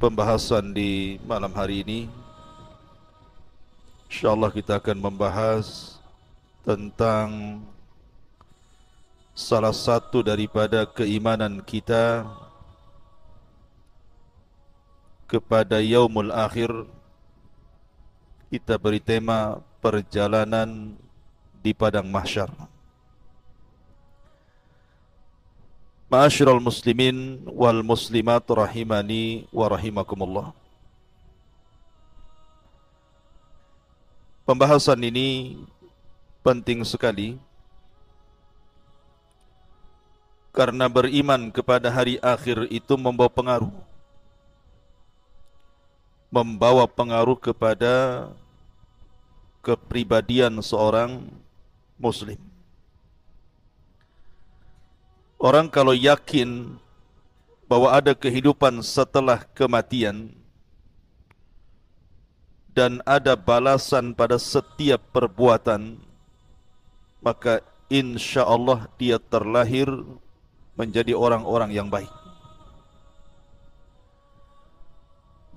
pembahasan di malam hari ini, insyaallah kita akan membahas tentang salah satu daripada keimanan kita kepada yaumul akhir. Kita beri tema perjalanan di padang mahsyar. Ma'asyiral muslimin wal muslimat rahimani wa rahimakumullah. Pembahasan ini penting sekali karena beriman kepada hari akhir itu membawa pengaruh kepada kepribadian seorang muslim. Orang kalau yakin bahwa ada kehidupan setelah kematian dan ada balasan pada setiap perbuatan, maka insya Allah dia terlahir menjadi orang-orang yang baik.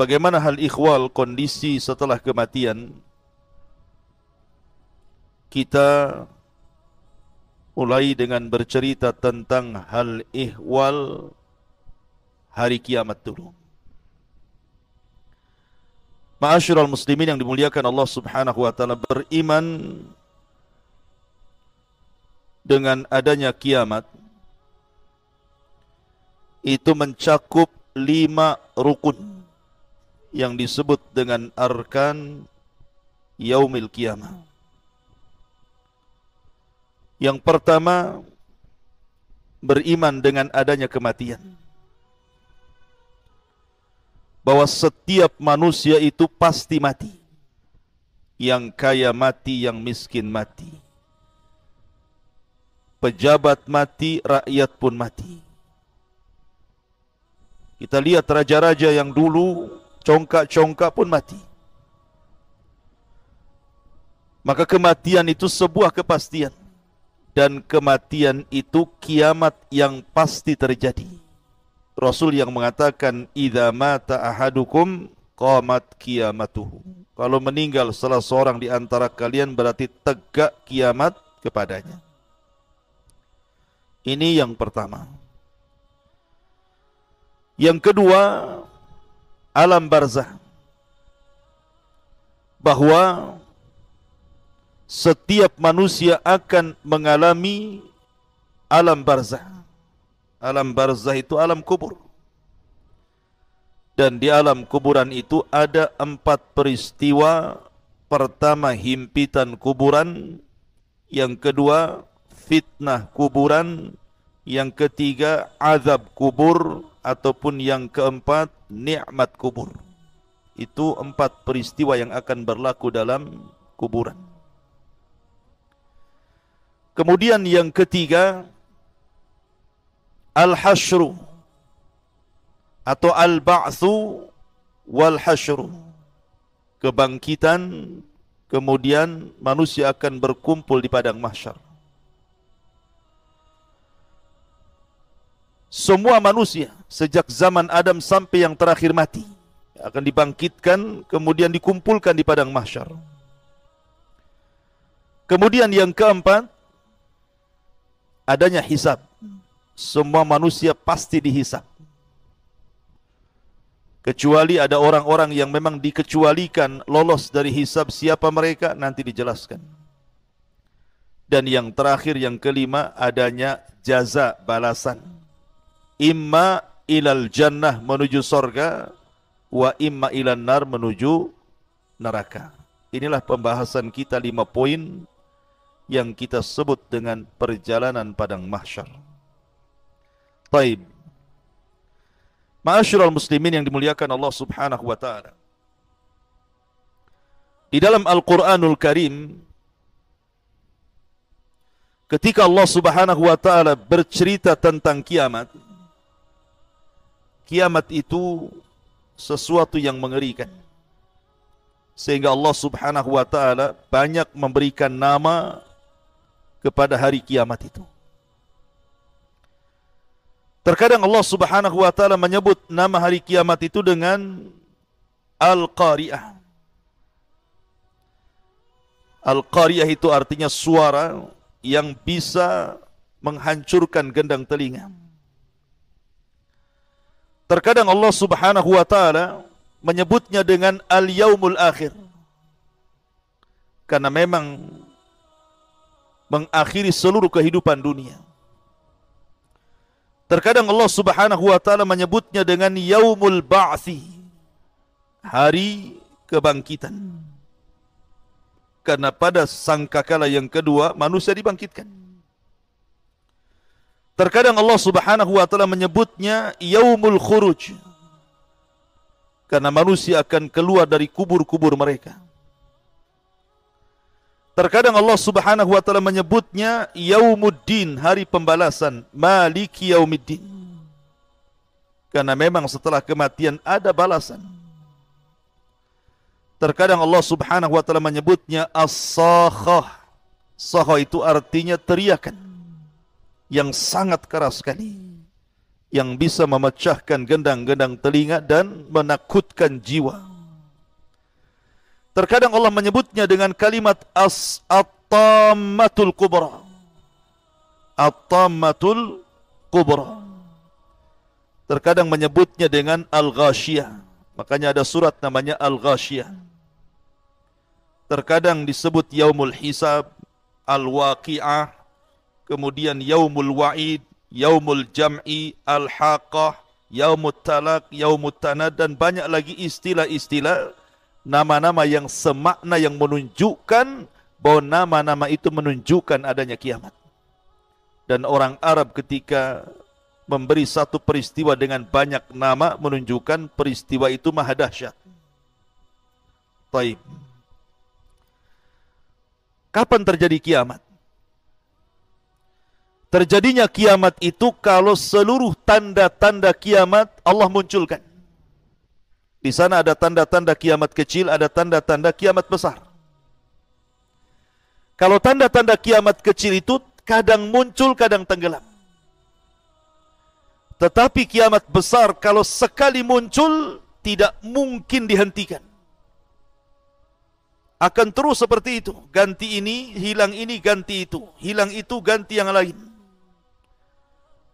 Bagaimana hal ikhwal kondisi setelah kematian? Kita mulai dengan bercerita tentang hal ihwal hari kiamat dulu. Ma'asyiral muslimin yang dimuliakan Allah Subhanahu wa taala, beriman dengan adanya kiamat itu mencakup 5 rukun yang disebut dengan arkan yaumil qiyamah. Yang pertama, beriman dengan adanya kematian. Bahwa setiap manusia itu pasti mati. Yang kaya mati, yang miskin mati. Pejabat mati, rakyat pun mati. Kita lihat raja-raja yang dulu congkak-congkak pun mati. Maka kematian itu sebuah kepastian. Dan kematian itu kiamat yang pasti terjadi. Rasul yang mengatakan, "Idza mata ahadukum qamat qiyamatuhu." Kalau meninggal salah seorang di antara kalian berarti tegak kiamat kepadanya. Ini yang pertama. Yang kedua, alam barzah. Bahwa setiap manusia akan mengalami alam barzah. Alam barzah itu alam kubur. Dan di alam kuburan itu ada 4 peristiwa. Pertama, himpitan kuburan. Yang kedua, fitnah kuburan. Yang ketiga, azab kubur. Ataupun yang keempat, nikmat kubur. Itu 4 peristiwa yang akan berlaku dalam kuburan. Kemudian yang ketiga, al-hasyru atau al-ba'tsu wal-hasyru. Kebangkitan, kemudian manusia akan berkumpul di padang mahsyar. Semua manusia sejak zaman Adam sampai yang terakhir mati akan dibangkitkan, kemudian dikumpulkan di padang mahsyar. Kemudian yang keempat, adanya hisab. Semua manusia pasti dihisab. Kecuali ada orang-orang yang memang dikecualikan lolos dari hisab. Siapa mereka? Nanti dijelaskan. Dan yang terakhir, yang kelima, adanya jaza, balasan. Imma ilal jannah menuju sorga, wa imma ilan nar menuju neraka. Inilah pembahasan kita 5 poin yang kita sebut dengan perjalanan padang mahsyar. Taib. Ma'asyiral muslimin yang dimuliakan Allah Subhanahu wa taala. Di dalam Al-Qur'anul Karim, ketika Allah Subhanahu wa taala bercerita tentang kiamat, kiamat itu sesuatu yang mengerikan. Sehingga Allah Subhanahu wa taala banyak memberikan nama kepada hari kiamat itu. Terkadang Allah Subhanahu wa taala menyebut nama hari kiamat itu dengan Al-Qari'ah. Al-Qari'ah itu artinya suara yang bisa menghancurkan gendang telinga. Terkadang Allah Subhanahu wa taala menyebutnya dengan Al-Yaumul Akhir, karena memang mengakhiri seluruh kehidupan dunia. Terkadang Allah Subhanahu wa taala menyebutnya dengan Yaumul Ba'thi, hari kebangkitan. Karena pada sangkakala yang kedua manusia dibangkitkan. Terkadang Allah Subhanahu wa taala menyebutnya Yaumul Khuruj, karena manusia akan keluar dari kubur-kubur mereka. Terkadang Allah Subhanahu wa taala menyebutnya Yaumuddin, hari pembalasan, Maliki Yaumiddin. Karena memang setelah kematian ada balasan. Terkadang Allah Subhanahu wa taala menyebutnya As-Sakhah. Sakhah itu artinya teriakan yang sangat keras sekali, yang bisa memecahkan gendang-gendang telinga dan menakutkan jiwa. Terkadang Allah menyebutnya dengan kalimat At-Tammatul Kubra. At-Tammatul Kubra. Terkadang menyebutnya dengan Al-Ghashiyah. Makanya ada surat namanya Al-Ghashiyah. Terkadang disebut Yaumul Hisab, Al-Waqi'ah, kemudian Yaumul Wa'id, Yaumul Jam'i, Al-Haqqah, Yaumut Talaq, Yaumut Tanad, dan banyak lagi istilah-istilah, nama-nama yang semakna, yang menunjukkan bahwa nama-nama itu menunjukkan adanya kiamat. Dan orang Arab ketika memberi satu peristiwa dengan banyak nama menunjukkan peristiwa itu maha dahsyat. Taib. Kapan terjadi kiamat? Terjadinya kiamat itu kalau seluruh tanda-tanda kiamat Allah munculkan. Di sana ada tanda-tanda kiamat kecil, ada tanda-tanda kiamat besar. Kalau tanda-tanda kiamat kecil itu kadang muncul, kadang tenggelam. Tetapi kiamat besar kalau sekali muncul tidak mungkin dihentikan. Akan terus seperti itu. Ganti ini, hilang ini, ganti itu. Hilang itu, ganti yang lain.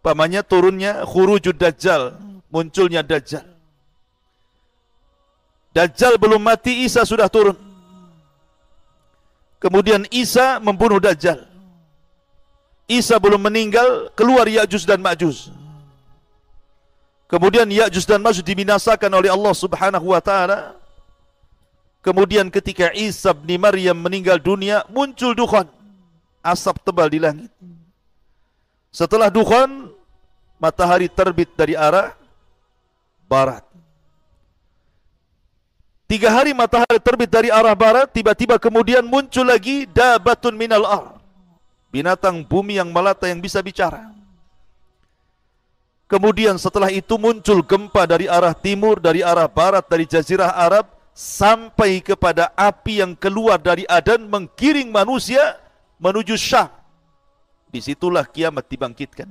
Pamannya turunnya khurujud Dajjal, munculnya Dajjal. Dajjal belum mati, Isa sudah turun. Kemudian Isa membunuh Dajjal. Isa belum meninggal, keluar Ya'juj dan Ma'juj. Kemudian Ya'juj dan Ma'juj dibinasakan oleh Allah Subhanahu wa taala. Kemudian ketika Isa bin Maryam meninggal dunia, muncul dukhan, asap tebal di langit. Setelah dukhan, matahari terbit dari arah barat. 3 hari matahari terbit dari arah barat, tiba-tiba kemudian muncul lagi dabatun minal ar, binatang bumi yang melata yang bisa bicara. Kemudian setelah itu muncul gempa dari arah timur, dari arah barat, dari jazirah Arab, sampai kepada api yang keluar dari Adan menggiring manusia menuju Syam. Disitulah kiamat dibangkitkan.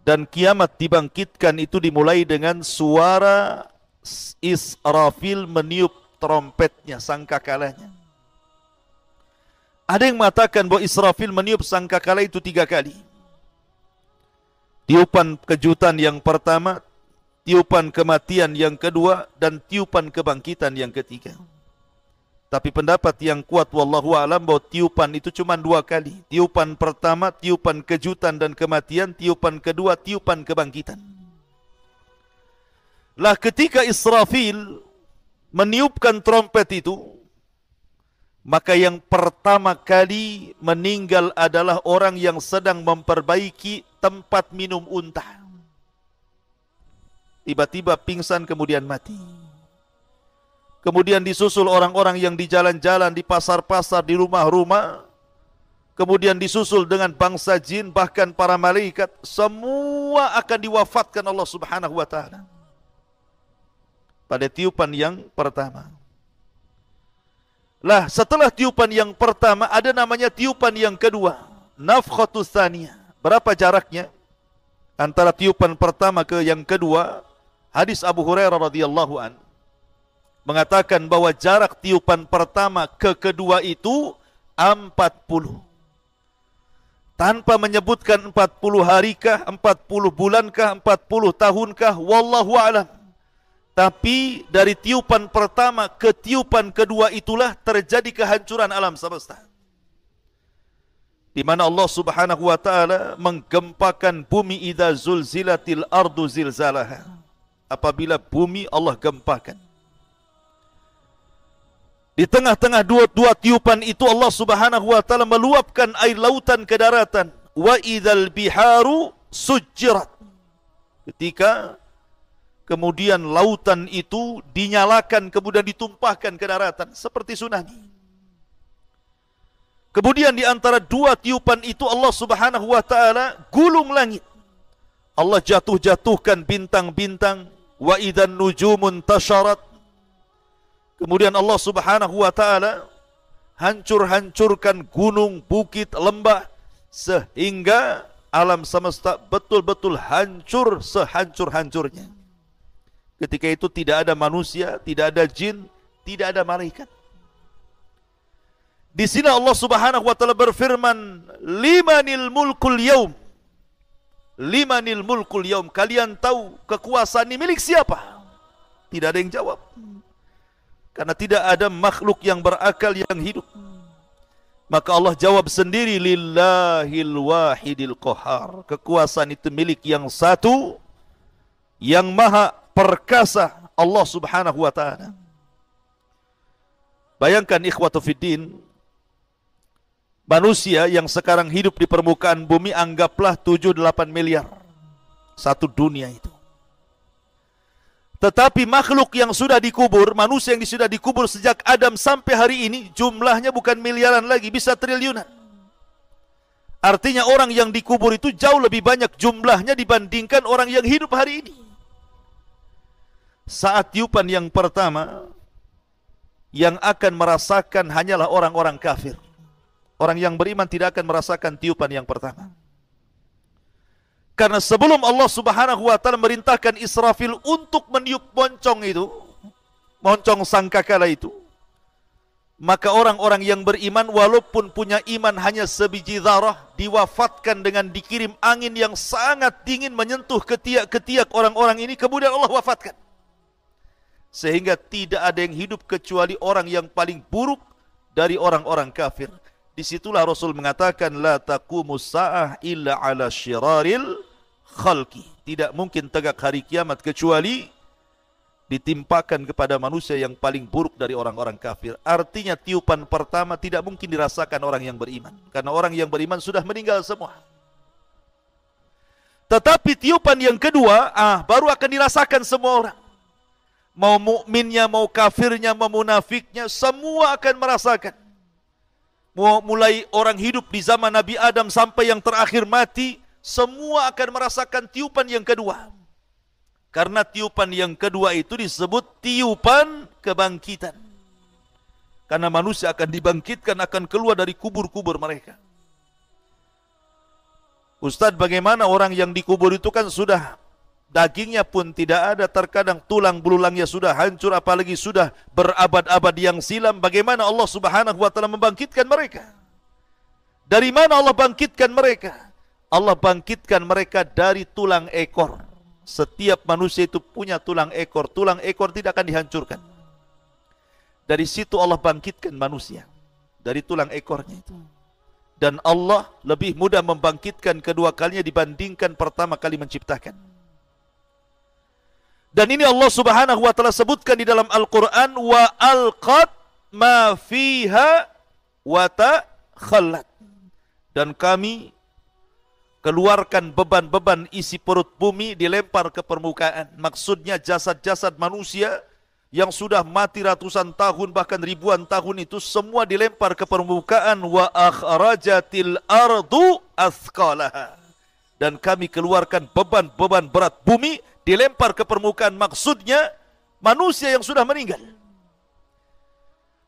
Dan kiamat dibangkitkan itu dimulai dengan suara Israfil meniup trompetnya, sangkakalanya. Ada yang mengatakan bahwa Israfil meniup sangkakala itu 3 kali. Tiupan kejutan yang pertama, tiupan kematian yang kedua, dan tiupan kebangkitan yang ketiga. Tapi pendapat yang kuat wallahu a'lam bahwa tiupan itu cuma 2 kali. Tiupan pertama, tiupan kejutan dan kematian. Tiupan kedua, tiupan kebangkitan. Lah ketika Israfil meniupkan trompet itu, maka yang pertama kali meninggal adalah orang yang sedang memperbaiki tempat minum unta. Tiba-tiba pingsan kemudian mati. Kemudian disusul orang-orang yang di jalan-jalan, di pasar-pasar, di rumah-rumah. Kemudian disusul dengan bangsa jin, bahkan para malaikat. Semua akan diwafatkan Allah Subhanahu wa ta'ala pada tiupan yang pertama. Lah setelah tiupan yang pertama ada namanya tiupan yang kedua, nafkhatus tsaniyah. Berapa jaraknya? antara tiupan pertama ke yang kedua, hadis Abu Hurairah radhiyallahu an mengatakan bahwa jarak tiupan pertama ke kedua itu 40. Tanpa menyebutkan 40 harikah, 40 bulankah, 40 tahunkah, wallahu a'lam. Tapi dari tiupan pertama ke tiupan kedua itulah terjadi kehancuran alam semesta. Di mana Allah Subhanahu wa taala menggempakan bumi idza zulzilatil ardu zilzalaha. Apabila bumi Allah gempakan. Di tengah-tengah dua tiupan itu Allah Subhanahu wa taala meluapkan air lautan ke daratan. Wa idzal biharu sujjirat. Ketika kemudian lautan itu dinyalakan kemudian ditumpahkan ke daratan seperti tsunami. Kemudian di antara dua tiupan itu Allah Subhanahu wa taala gulung langit. Allah jatuhkan bintang-bintang. Wa idzan nujumun tasharat. Kemudian Allah Subhanahu wa taala hancurkan gunung, bukit, lembah sehingga alam semesta betul-betul hancur sehancur-hancurnya. Ketika itu tidak ada manusia, tidak ada jin, tidak ada malaikat. Di sini Allah Subhanahu wa taala berfirman, "Limanil mulkul yaum." Limanil mulkul yaum. Kalian tahu kekuasaan ini milik siapa? Tidak ada yang jawab. Karena tidak ada makhluk yang berakal yang hidup. Maka Allah jawab sendiri, lillahil wahidil qahar. Kekuasaan itu milik yang satu, yang maha perkasa, Allah Subhanahu wa ta'ala. Bayangkan ikhwatu fiddin, manusia yang sekarang hidup di permukaan bumi, anggaplah 7-8 miliar. Satu dunia itu. Tetapi makhluk yang sudah dikubur, manusia yang sudah dikubur sejak Adam sampai hari ini, jumlahnya bukan miliaran lagi, bisa triliunan. Artinya orang yang dikubur itu jauh lebih banyak jumlahnya dibandingkan orang yang hidup hari ini. Saat tiupan yang pertama, yang akan merasakan hanyalah orang-orang kafir. Orang yang beriman tidak akan merasakan tiupan yang pertama. Karena sebelum Allah Subhanahu wa taala merintahkan Israfil untuk meniup moncong itu, moncong sangkakala itu, maka orang-orang yang beriman walaupun punya iman hanya sebiji zarah, diwafatkan dengan dikirim angin yang sangat dingin menyentuh ketiak-ketiak orang-orang ini, kemudian Allah wafatkan. Sehingga tidak ada yang hidup kecuali orang yang paling buruk dari orang-orang kafir. Disitulah Rasul mengatakan, la taqumus sa'ah illa ala syiraril khalqi. Tidak mungkin tegak hari kiamat kecuali ditimpakan kepada manusia yang paling buruk dari orang-orang kafir. Artinya tiupan pertama tidak mungkin dirasakan orang yang beriman. Karena orang yang beriman sudah meninggal semua. Tetapi tiupan yang kedua, baru akan dirasakan semua orang. Mau mukminnya, mau kafirnya, mau munafiknya, semua akan merasakan. Mulai orang hidup di zaman Nabi Adam sampai yang terakhir mati, semua akan merasakan tiupan yang kedua. Karena tiupan yang kedua itu disebut tiupan kebangkitan. Karena manusia akan dibangkitkan, akan keluar dari kubur-kubur mereka. Ustadz, bagaimana orang yang dikubur itu kan sudah dagingnya pun tidak ada, terkadang tulang belulangnya sudah hancur, apalagi sudah berabad-abad yang silam. Bagaimana Allah Subhanahu wa taala membangkitkan mereka? Dari mana Allah bangkitkan mereka? Allah bangkitkan mereka dari tulang ekor. Setiap manusia itu punya tulang ekor. Tulang ekor tidak akan dihancurkan. Dari situ Allah bangkitkan manusia, dari tulang ekornya itu. Dan Allah lebih mudah membangkitkan kedua kalinya dibandingkan pertama kali menciptakan. Dan ini Allah Subhanahu wa taala sebutkan di dalam Al-Qur'an, wa alqat ma fiha wa takhallat. Dan kami keluarkan beban-beban isi perut bumi, dilempar ke permukaan. Maksudnya jasad-jasad manusia yang sudah mati ratusan tahun bahkan ribuan tahun itu semua dilempar ke permukaan. Wa akhrajatil ardu athqalaha. Dan kami keluarkan beban-beban berat bumi, dilempar ke permukaan, maksudnya manusia yang sudah meninggal.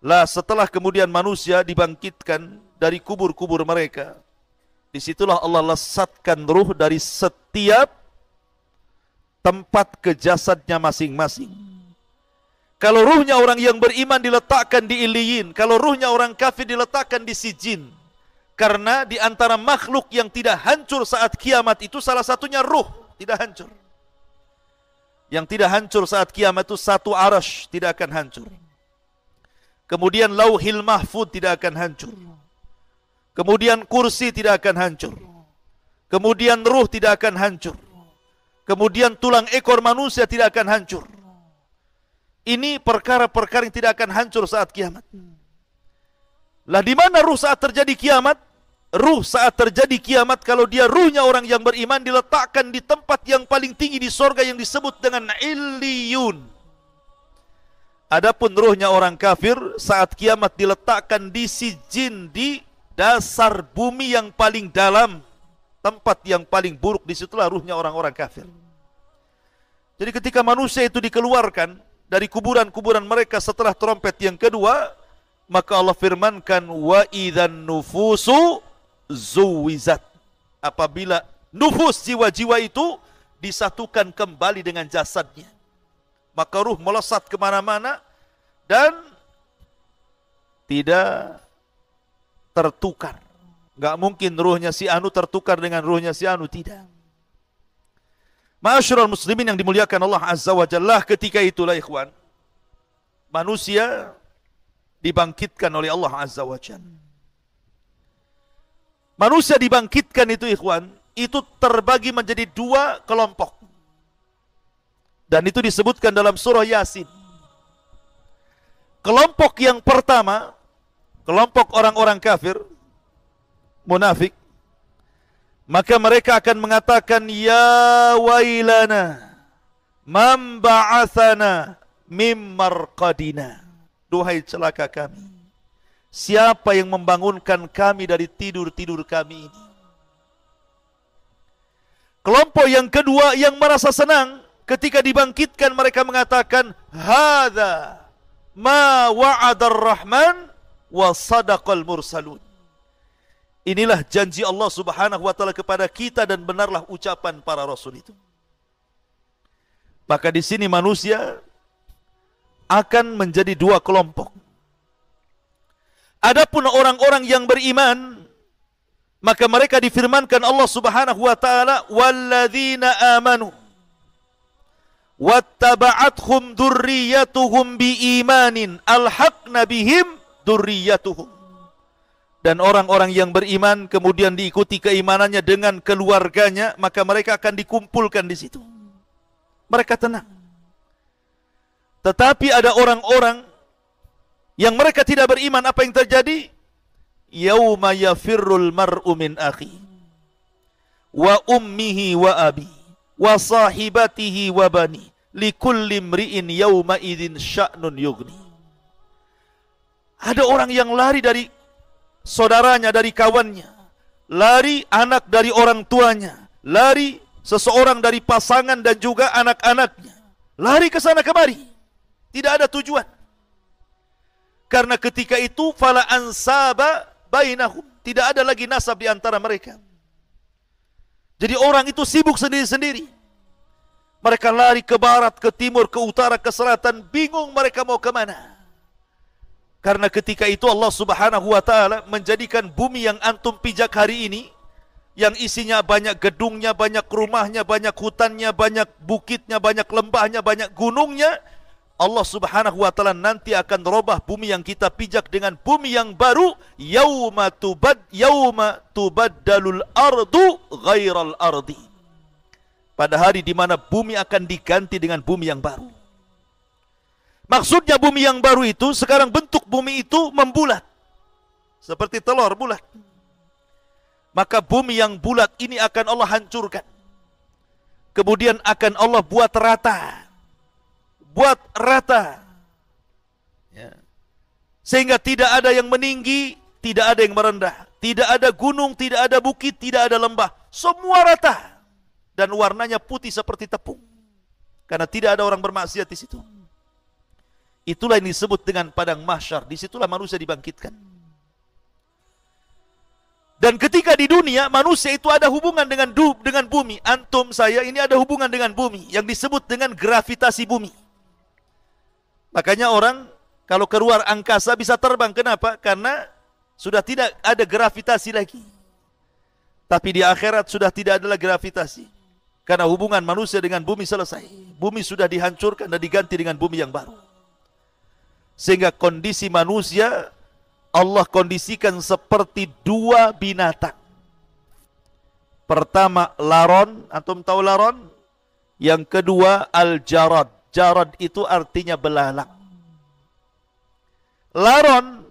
Lah setelah kemudian manusia dibangkitkan dari kubur-kubur mereka, disitulah Allah lesatkan ruh dari setiap tempat ke jasadnya masing-masing. Kalau ruhnya orang yang beriman diletakkan di Iliyin, kalau ruhnya orang kafir diletakkan di Sijin. Karena di antara makhluk yang tidak hancur saat kiamat itu salah satunya ruh, tidak hancur. Yang tidak hancur saat kiamat itu satu arash, tidak akan hancur. Kemudian lauhil mahfud tidak akan hancur. Kemudian kursi tidak akan hancur. Kemudian ruh tidak akan hancur. Kemudian tulang ekor manusia tidak akan hancur. Ini perkara-perkara yang tidak akan hancur saat kiamat. Lah di mana ruh saat terjadi kiamat? Ruh saat terjadi kiamat kalau dia ruhnya orang yang beriman diletakkan di tempat yang paling tinggi di sorga yang disebut dengan Illiyun. Adapun ruhnya orang kafir saat kiamat diletakkan di Sijin, di dasar bumi yang paling dalam, tempat yang paling buruk. Disitulah ruhnya orang-orang kafir. Jadi ketika manusia itu dikeluarkan dari kuburan-kuburan mereka setelah trompet yang kedua, maka Allah firmankan wa idzan nufusu zuwizat. Apabila nufus, jiwa-jiwa itu disatukan kembali dengan jasadnya, maka ruh melesat kemana-mana dan tidak tertukar. Gak mungkin ruhnya si Anu tertukar dengan ruhnya si Anu, tidak. Ma'asyiral muslimin yang dimuliakan Allah Azza wa Jalla, ketika itulah ikhwan, manusia dibangkitkan oleh Allah Azza wa Jalla. Manusia dibangkitkan itu ikhwan, itu terbagi menjadi dua kelompok. Dan itu disebutkan dalam surah Yasin. Kelompok yang pertama, kelompok orang-orang kafir, munafik, maka mereka akan mengatakan, ya wailana man ba'athana mim marqadina. Duhai celaka kami, siapa yang membangunkan kami dari tidur-tidur kami ini? Kelompok yang kedua yang merasa senang ketika dibangkitkan, mereka mengatakan, hadza ma wa'adar rahman wa sadaqal mursalun. Inilah janji Allah Subhanahu wa taala kepada kita dan benarlah ucapan para rasul itu. Maka di sini manusia akan menjadi dua kelompok. Adapun orang-orang yang beriman, maka mereka difirmankan Allah Subhanahu wa taala, walladzina amanu wattaba'athum dzurriyyatuhum biimanin alhaqna bihim dzurriyyatuhum. Dan orang-orang yang beriman kemudian diikuti keimanannya dengan keluarganya, maka mereka akan dikumpulkan di situ. Mereka tenang. Tetapi ada orang-orang yang mereka tidak beriman, apa yang terjadi? Yauma yafirrul mar'u min akhi wa ummihi wa abi wa sahibatihi wa bani likulli imri'in yauma idzin sya'nun yughni. Ada orang yang lari dari saudaranya, dari kawannya, lari anak dari orang tuanya, lari seseorang dari pasangan dan juga anak-anaknya, lari ke sana kemari, tidak ada tujuan. Karena ketika itu fala ansaba bainahum, tidak ada lagi nasab di antara mereka. Jadi orang itu sibuk sendiri-sendiri. Mereka lari ke barat, ke timur, ke utara, ke selatan, bingung mereka mau kemana. Karena ketika itu Allah Subhanahu wa taala menjadikan bumi yang antum pijak hari ini, yang isinya banyak gedungnya, banyak rumahnya, banyak hutannya, banyak bukitnya, banyak lembahnya, banyak gunungnya, Allah Subhanahu wa taala nanti akan robah bumi yang kita pijak dengan bumi yang baru, yauma tubaddalul ardu ghairal ardi. Pada hari di mana bumi akan diganti dengan bumi yang baru. Maksudnya bumi yang baru itu, sekarang bentuk bumi itu membulat. Seperti telur bulat. Maka bumi yang bulat ini akan Allah hancurkan. Kemudian akan Allah buat rata. Buat rata. Ya. Sehingga tidak ada yang meninggi, tidak ada yang merendah. Tidak ada gunung, tidak ada bukit, tidak ada lembah. Semua rata. Dan warnanya putih seperti tepung. Karena tidak ada orang bermaksiat di situ. Itulah yang disebut dengan padang mahsyar. Disitulah manusia dibangkitkan. Dan ketika di dunia, manusia itu ada hubungan dengan bumi. Antum, saya, ini ada hubungan dengan bumi. Yang disebut dengan gravitasi bumi. Makanya orang, kalau keluar angkasa bisa terbang. Kenapa? Karena sudah tidak ada gravitasi lagi. Tapi di akhirat sudah tidak ada lagi gravitasi. Karena hubungan manusia dengan bumi selesai. Bumi sudah dihancurkan dan diganti dengan bumi yang baru. Sehingga kondisi manusia Allah kondisikan seperti dua binatang. Pertama laron, antum tahu laron? Yang kedua al-jarad. Jarad itu artinya belalang. Laron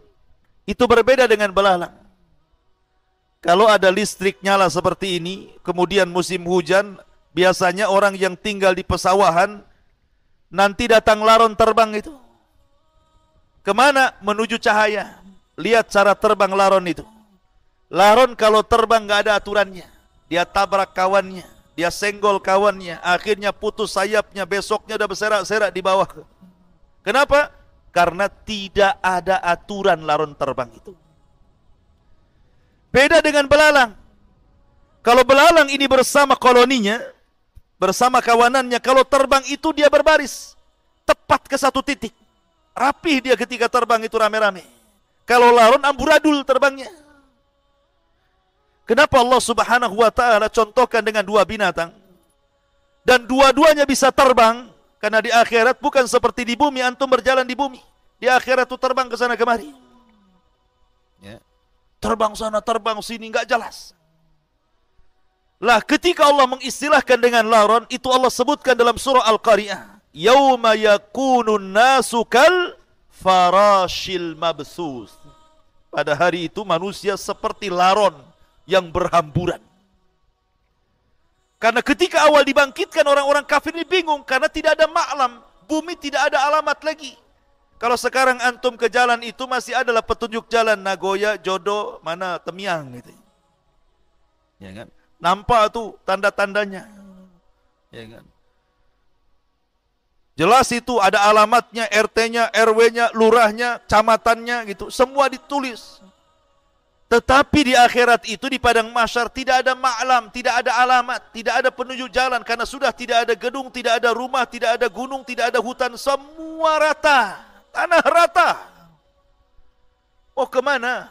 itu berbeda dengan belalang. Kalau ada listrik nyala seperti ini, kemudian musim hujan, biasanya orang yang tinggal di pesawahan, nanti datang laron terbang itu. Kemana? Menuju cahaya. Lihat cara terbang laron itu. Laron kalau terbang nggak ada aturannya. Dia tabrak kawannya, dia senggol kawannya, akhirnya putus sayapnya, besoknya udah berserak-serak di bawah. Kenapa? Karena tidak ada aturan laron terbang itu. Beda dengan belalang. Kalau belalang ini bersama koloninya, bersama kawanannya, kalau terbang itu dia berbaris. Tepat ke satu titik. Rapih dia ketika terbang itu rame-rame. Kalau laron amburadul terbangnya. Kenapa Allah Subhanahu wa ta'ala contohkan dengan dua binatang? Dan dua-duanya bisa terbang. Karena di akhirat bukan seperti di bumi, antum berjalan di bumi. Di akhirat itu terbang ke sana kemari. Ya. Terbang sana, terbang sini, nggak jelas. Lah ketika Allah mengistilahkan dengan laron, itu Allah sebutkan dalam surah Al-Qari'ah. Yauma yakunun nasu kal farashil mabthus. Pada hari itu manusia seperti laron yang berhamburan. Karena ketika awal dibangkitkan orang-orang kafir ini bingung karena tidak ada ma'lam, bumi tidak ada alamat lagi. Kalau sekarang antum ke jalan itu masih adalah petunjuk jalan Nagoya, Jodo, mana Temyang gitu. Ya kan? Nampak tuh tanda-tandanya. Ya kan? Jelas itu ada alamatnya, RT-nya, RW-nya, lurahnya, kecamatannya gitu. Semua ditulis. Tetapi di akhirat itu di padang mahsyar tidak ada ma'lam, tidak ada alamat, tidak ada penunjuk jalan. Karena sudah tidak ada gedung, tidak ada rumah, tidak ada gunung, tidak ada hutan. Semua rata. Tanah rata. Mau kemana?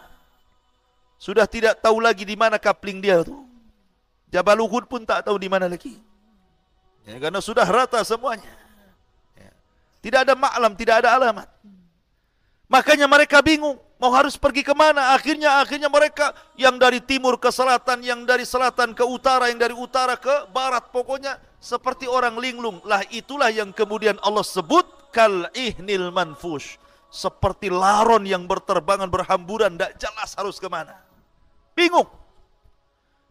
Sudah tidak tahu lagi di mana kapling dia tuh. Jabal Uhud pun tak tahu di mana lagi. Ya, karena sudah rata semuanya. Tidak ada ma'lam, tidak ada alamat. Makanya mereka bingung, mau harus pergi kemana? Akhirnya mereka yang dari timur ke selatan, yang dari selatan ke utara, yang dari utara ke barat. Pokoknya seperti orang linglung. Lah itulah yang kemudian Allah sebut kal ihnil manfush. Seperti laron yang berterbangan, berhamburan, tidak jelas harus kemana. Bingung.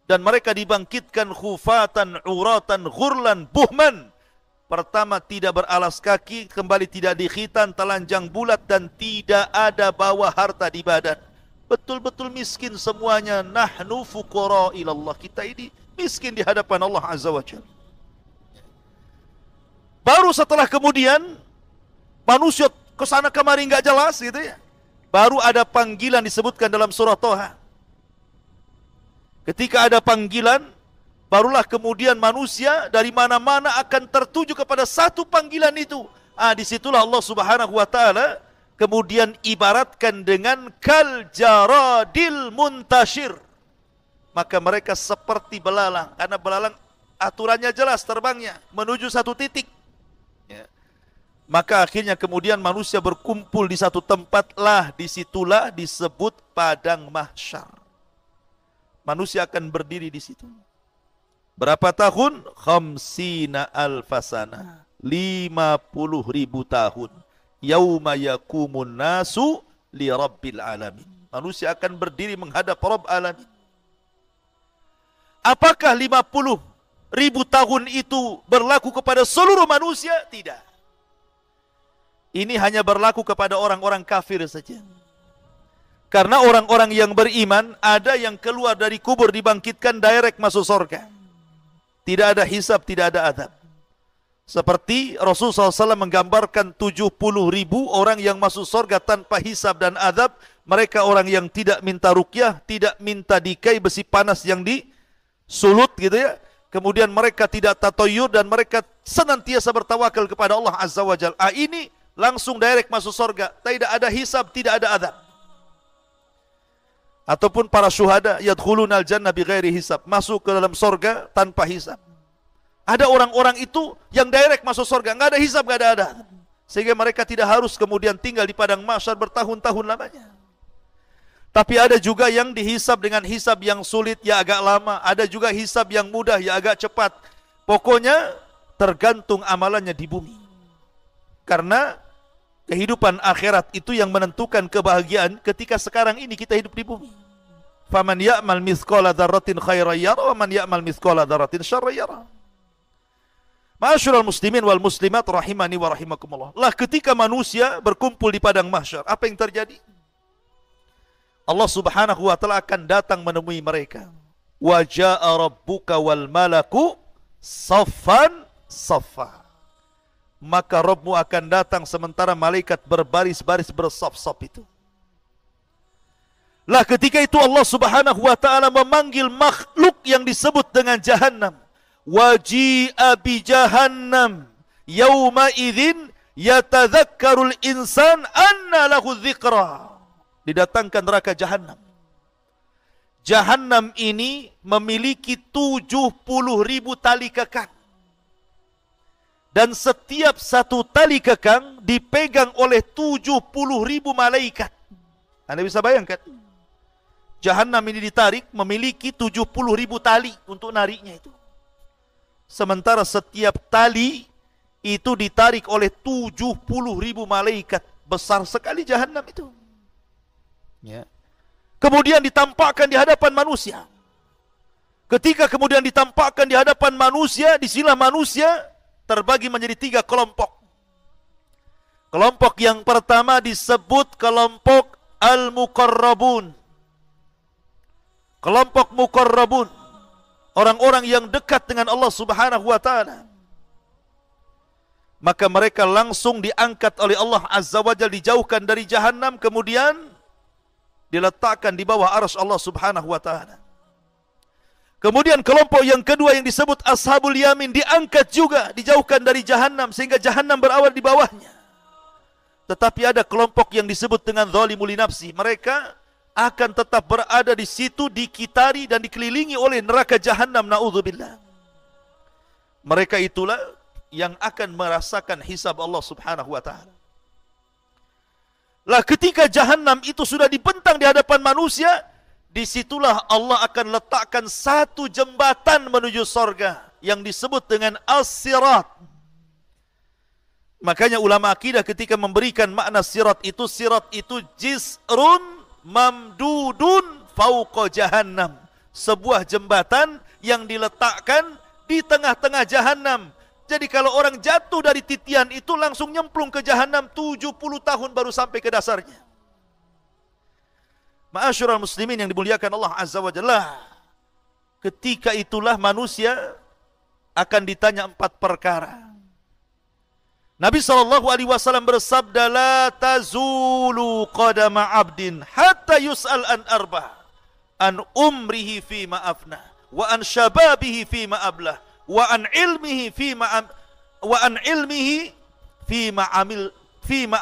Dan mereka dibangkitkan khufatan, uratan, ghurlan, buhman. Pertama tidak beralas kaki, kembali tidak dikhitan, telanjang bulat dan tidak ada bawa harta di badan. Betul-betul miskin semuanya. Nahnu fuqara ilallah. Kita ini miskin di hadapan Allah Azza wa Jalla. Baru setelah kemudian manusia kesana kemari nggak jelas gitu ya. Baru ada panggilan disebutkan dalam surah Toha. Ketika ada panggilan, barulah kemudian manusia dari mana-mana akan tertuju kepada satu panggilan itu. Disitulah Allah Subhanahu wa ta'ala kemudian ibaratkan dengan kal jaradil muntashir. Maka mereka seperti belalang. Karena belalang aturannya jelas terbangnya menuju satu titik. Ya. Maka akhirnya kemudian manusia berkumpul di satu tempat, lah disitulah disebut padang mahsyar. Manusia akan berdiri di situ. Berapa tahun? Khamsina alfasana. 50.000 tahun. Yauma yakumun nasu li rabbil alamin. Manusia akan berdiri menghadap Rabb alamin. Apakah 50.000 tahun itu berlaku kepada seluruh manusia? Tidak. Ini hanya berlaku kepada orang-orang kafir saja. Karena orang-orang yang beriman, ada yang keluar dari kubur dibangkitkan direct masuk surga. Tidak ada hisab, tidak ada adab. Seperti Rasulullah SAW menggambarkan 70.000 orang yang masuk surga tanpa hisab dan adab. Mereka orang yang tidak minta ruqyah, tidak minta dikai besi panas yang disulut gitu ya. Kemudian mereka tidak tatoyur dan mereka senantiasa bertawakal kepada Allah Azza wa Jalla. Ini langsung direct masuk surga. Tidak ada hisab, tidak ada adab. Ataupun para syuhada yadkhulunal jannah bighairi hisab, masuk ke dalam surga tanpa hisab. Ada orang-orang itu yang direct masuk surga, enggak ada hisab, enggak ada adab. Sehingga mereka tidak harus kemudian tinggal di padang mahsyar bertahun-tahun lamanya. Tapi ada juga yang dihisab dengan hisab yang sulit, ya agak lama. Ada juga hisab yang mudah, ya agak cepat. Pokoknya tergantung amalannya di bumi. Karena kehidupan akhirat itu yang menentukan kebahagiaan ketika sekarang ini kita hidup di bumi. Faman ya'mal mithqala dzarratin khairan yara wa man ya'mal mithqala dzarratin syarran yara. Ma'asyiral muslimin wal muslimat rahimani wa rahimakumullah. Lah ketika manusia berkumpul di padang mahsyar, apa yang terjadi? Allah Subhanahu wa taala akan datang menemui mereka. Wa jaa'a rabbuka wal malaku saffan saffa. Maka Rabbmu akan datang sementara malaikat berbaris-baris bersaf-saf itu. Lah ketika itu Allah Subhanahu wa taala memanggil makhluk yang disebut dengan Jahannam. Waji'a bi Jahannam yauma idzin yatadzakkarul insan anna lahu dzikra. Didatangkan neraka Jahannam. Jahannam ini memiliki 70.000 tali kekang. Dan setiap satu tali kekang dipegang oleh 70.000 malaikat. Anda bisa bayangkan? Jahannam ini ditarik memiliki 70.000 tali untuk nariknya itu. Sementara setiap tali itu ditarik oleh 70.000 malaikat. Besar sekali Jahannam itu. Ya. Kemudian ditampakkan di hadapan manusia. Ketika kemudian ditampakkan di hadapan manusia, disinilah manusia terbagi menjadi 3 kelompok. Kelompok yang pertama disebut kelompok al-muqarrabun. Kelompok muqarrabun. Orang-orang yang dekat dengan Allah Subhanahu wa taala. Maka mereka langsung diangkat oleh Allah Azza wa Jalla, dijauhkan dari Jahannam, kemudian diletakkan di bawah arsy Allah Subhanahu wa taala. Kemudian kelompok yang kedua yang disebut Ashabul Yamin diangkat juga, dijauhkan dari Jahannam sehingga Jahannam berawal di bawahnya. Tetapi ada kelompok yang disebut dengan zalimul nafsi. Mereka akan tetap berada di situ, dikitari dan dikelilingi oleh neraka Jahannam, naudzubillah. Mereka itulah yang akan merasakan hisab Allah Subhanahu wa taala. Lah ketika Jahannam itu sudah dibentang di hadapan manusia, disitulah Allah akan letakkan satu jembatan menuju sorga yang disebut dengan as-sirat. Makanya ulama akidah ketika memberikan makna sirat itu jisrun mamdudun fauqa jahannam. Sebuah jembatan yang diletakkan di tengah-tengah Jahannam. Jadi kalau orang jatuh dari titian itu langsung nyemplung ke Jahannam, 70 tahun baru sampai ke dasarnya. Ma'asyiral muslimin yang dimuliakan Allah Azza wa Jalla. Ketika itulah manusia akan ditanya 4 perkara. Nabi SAW bersabda, la tazulu qadama abdin hatta yus'al an arba, an umrihi fima afna, wa an shababihi fima ablah, wa an ilmihi fima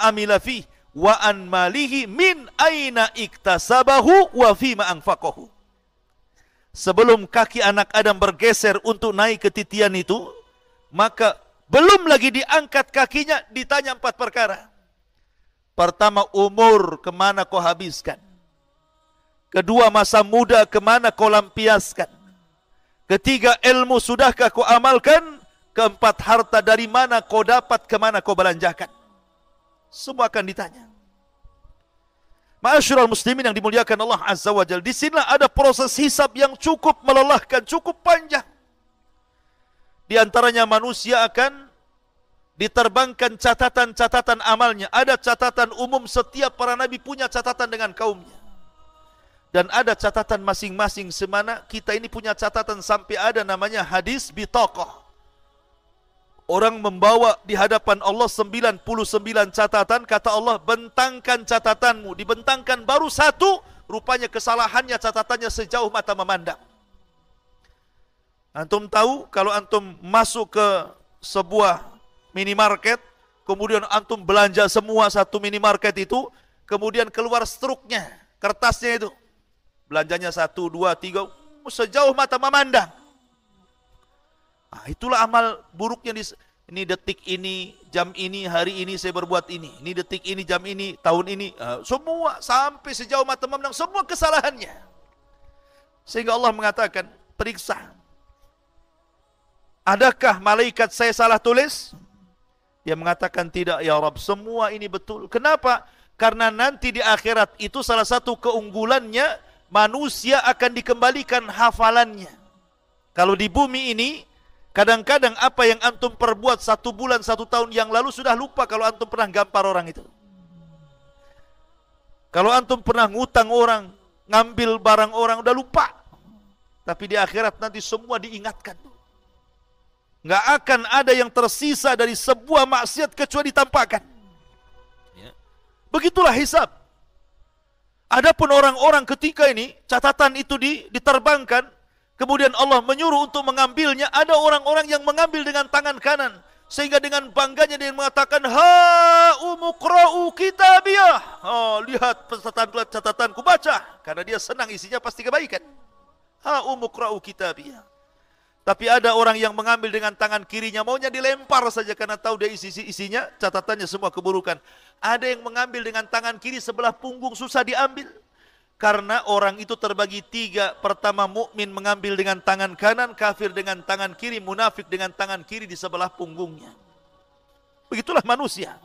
amila fi, wa an malihi min aina iktasabahu wa fima anfaqahu. Sebelum kaki anak Adam bergeser untuk naik ke titian itu, maka belum lagi diangkat kakinya, ditanya 4 perkara. Pertama, umur, kemana kau habiskan? Kedua, masa muda, kemana kau lampiaskan? Ketiga, ilmu, sudahkah kau amalkan? Keempat, harta, dari mana kau dapat, kemana kau belanjakan? Semua akan ditanya. Ma'asyiral muslimin yang dimuliakan Allah Azza wa Jalla. Di sinilah ada proses hisab yang cukup melelahkan, cukup panjang. Di antaranya manusia akan diterbangkan catatan-catatan amalnya. Ada catatan umum, setiap para nabi punya catatan dengan kaumnya. Dan ada catatan masing-masing, semana kita ini punya catatan sampai ada namanya hadis bitaqah. Orang membawa di hadapan Allah 99 catatan, kata Allah, bentangkan catatanmu. Dibentangkan baru satu, rupanya kesalahannya catatannya sejauh mata memandang. Antum tahu kalau antum masuk ke sebuah minimarket, kemudian antum belanja semua satu minimarket itu, kemudian keluar struknya, kertasnya itu. Belanjanya 1, 2, 3, sejauh mata memandang. Nah, itulah amal buruknya. Ini detik ini, jam ini, hari ini saya berbuat ini. Ini detik ini, jam ini, tahun ini. Semua sampai sejauh mata memandang, semua kesalahannya. Sehingga Allah mengatakan, periksa. Adakah malaikat saya salah tulis? Dia mengatakan tidak ya Rabb, semua ini betul. Kenapa? Karena nanti di akhirat itu salah satu keunggulannya, manusia akan dikembalikan hafalannya. Kalau di bumi ini, kadang-kadang apa yang antum perbuat 1 bulan, 1 tahun yang lalu sudah lupa kalau antum pernah gampar orang itu. Kalau antum pernah ngutang orang, ngambil barang orang, udah lupa. Tapi di akhirat nanti semua diingatkan. Nggak akan ada yang tersisa dari sebuah maksiat kecuali ditampakkan. Begitulah hisab. Adapun orang-orang ketika ini, catatan itu diterbangkan, kemudian Allah menyuruh untuk mengambilnya, ada orang-orang yang mengambil dengan tangan kanan. Sehingga dengan bangganya dia mengatakan, Ha'umuqra'u kitabiyah. Oh, lihat catatanku, baca. Karena dia senang, isinya pasti kebaikan. Ha'umuqra'u kitabiyah. Tapi ada orang yang mengambil dengan tangan kirinya, maunya dilempar saja karena tahu dia isinya, catatannya semua keburukan. Ada yang mengambil dengan tangan kiri sebelah punggung, susah diambil. Karena orang itu terbagi 3. Pertama, mukmin mengambil dengan tangan kanan, kafir dengan tangan kiri, munafik dengan tangan kiri di sebelah punggungnya. Begitulah manusia.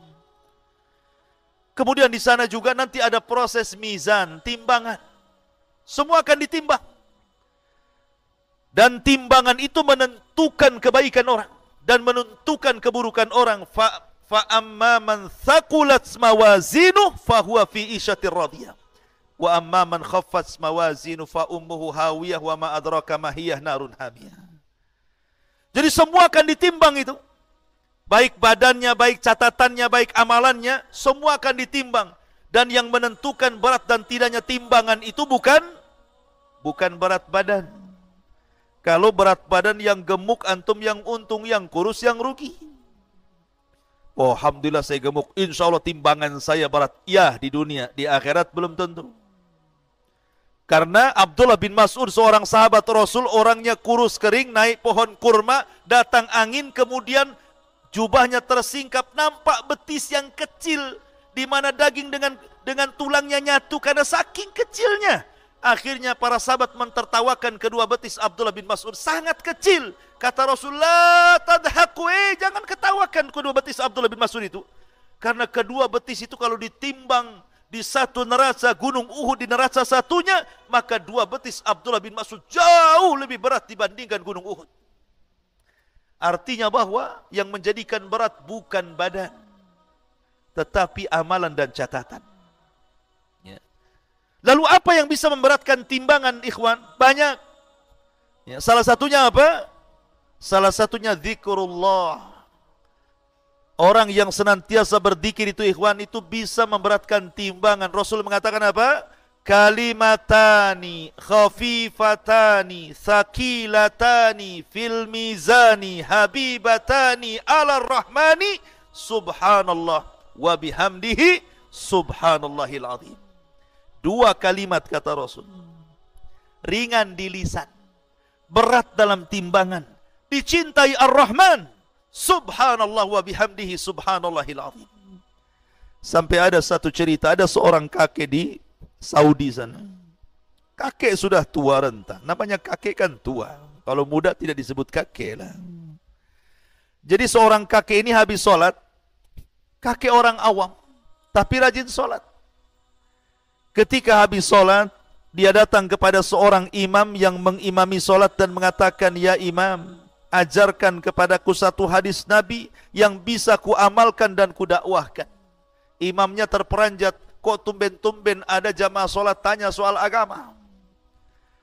Kemudian di sana juga nanti ada proses mizan, timbangan. Semua akan ditimbang. Dan timbangan itu menentukan kebaikan orang dan menentukan keburukan orang. Fa amma man thaqulat mawazinuhu fa huwa fi 'ishatir radiyah. Wa amma man khaffat mawazinuhu fa ummuhu hawiyah wa ma adraka ma hiyah narun hamiyah. Jadi semua akan ditimbang itu. Baik badannya, baik catatannya, baik amalannya, semua akan ditimbang. Dan yang menentukan berat dan tidaknya timbangan itu bukan berat badan. Kalau berat badan yang gemuk, antum yang untung, yang kurus yang rugi. Oh, alhamdulillah saya gemuk, insya Allah timbangan saya berat. Ya, di dunia, di akhirat belum tentu. Karena Abdullah bin Mas'ud, seorang sahabat Rasul, orangnya kurus kering, naik pohon kurma, datang angin, kemudian jubahnya tersingkap, nampak betis yang kecil, di mana daging dengan tulangnya nyatu karena saking kecilnya. Akhirnya para sahabat mentertawakan kedua betis Abdullah bin Mas'ud, sangat kecil. Kata Rasulullah, tadhaku, jangan ketawakan kedua betis Abdullah bin Mas'ud itu. Karena kedua betis itu kalau ditimbang di satu neraca gunung Uhud, di neraca satunya, maka 2 betis Abdullah bin Mas'ud jauh lebih berat dibandingkan gunung Uhud. Artinya bahwa yang menjadikan berat bukan badan, tetapi amalan dan catatan. Lalu apa yang bisa memberatkan timbangan, ikhwan? Banyak. Ya, salah satunya apa? Salah satunya zikrullah. Orang yang senantiasa berzikir itu, ikhwan, itu bisa memberatkan timbangan. Rasul mengatakan apa? Kalimatani khafifatani thaqilatani fil mizani habibatani ala rahmani subhanallah wa bihamdihi subhanallahil azim. 2 kalimat kata Rasul, ringan di lisan, berat dalam timbangan, dicintai Ar-Rahman, subhanallah wa bihamdihi subhanallahil azim. Sampai ada satu cerita, ada seorang kakek di Saudi sana. Kakek sudah tua renta, namanya kakek kan tua. Kalau muda tidak disebut kakek lah. Jadi seorang kakek ini habis sholat, kakek orang awam, tapi rajin sholat. Ketika habis sholat, dia datang kepada seorang imam yang mengimami sholat dan mengatakan, ya imam, ajarkan kepadaku satu hadis Nabi yang bisa ku amalkan dan ku dakwahkan. Imamnya terperanjat, kok tumben-tumben ada jamaah sholat tanya soal agama.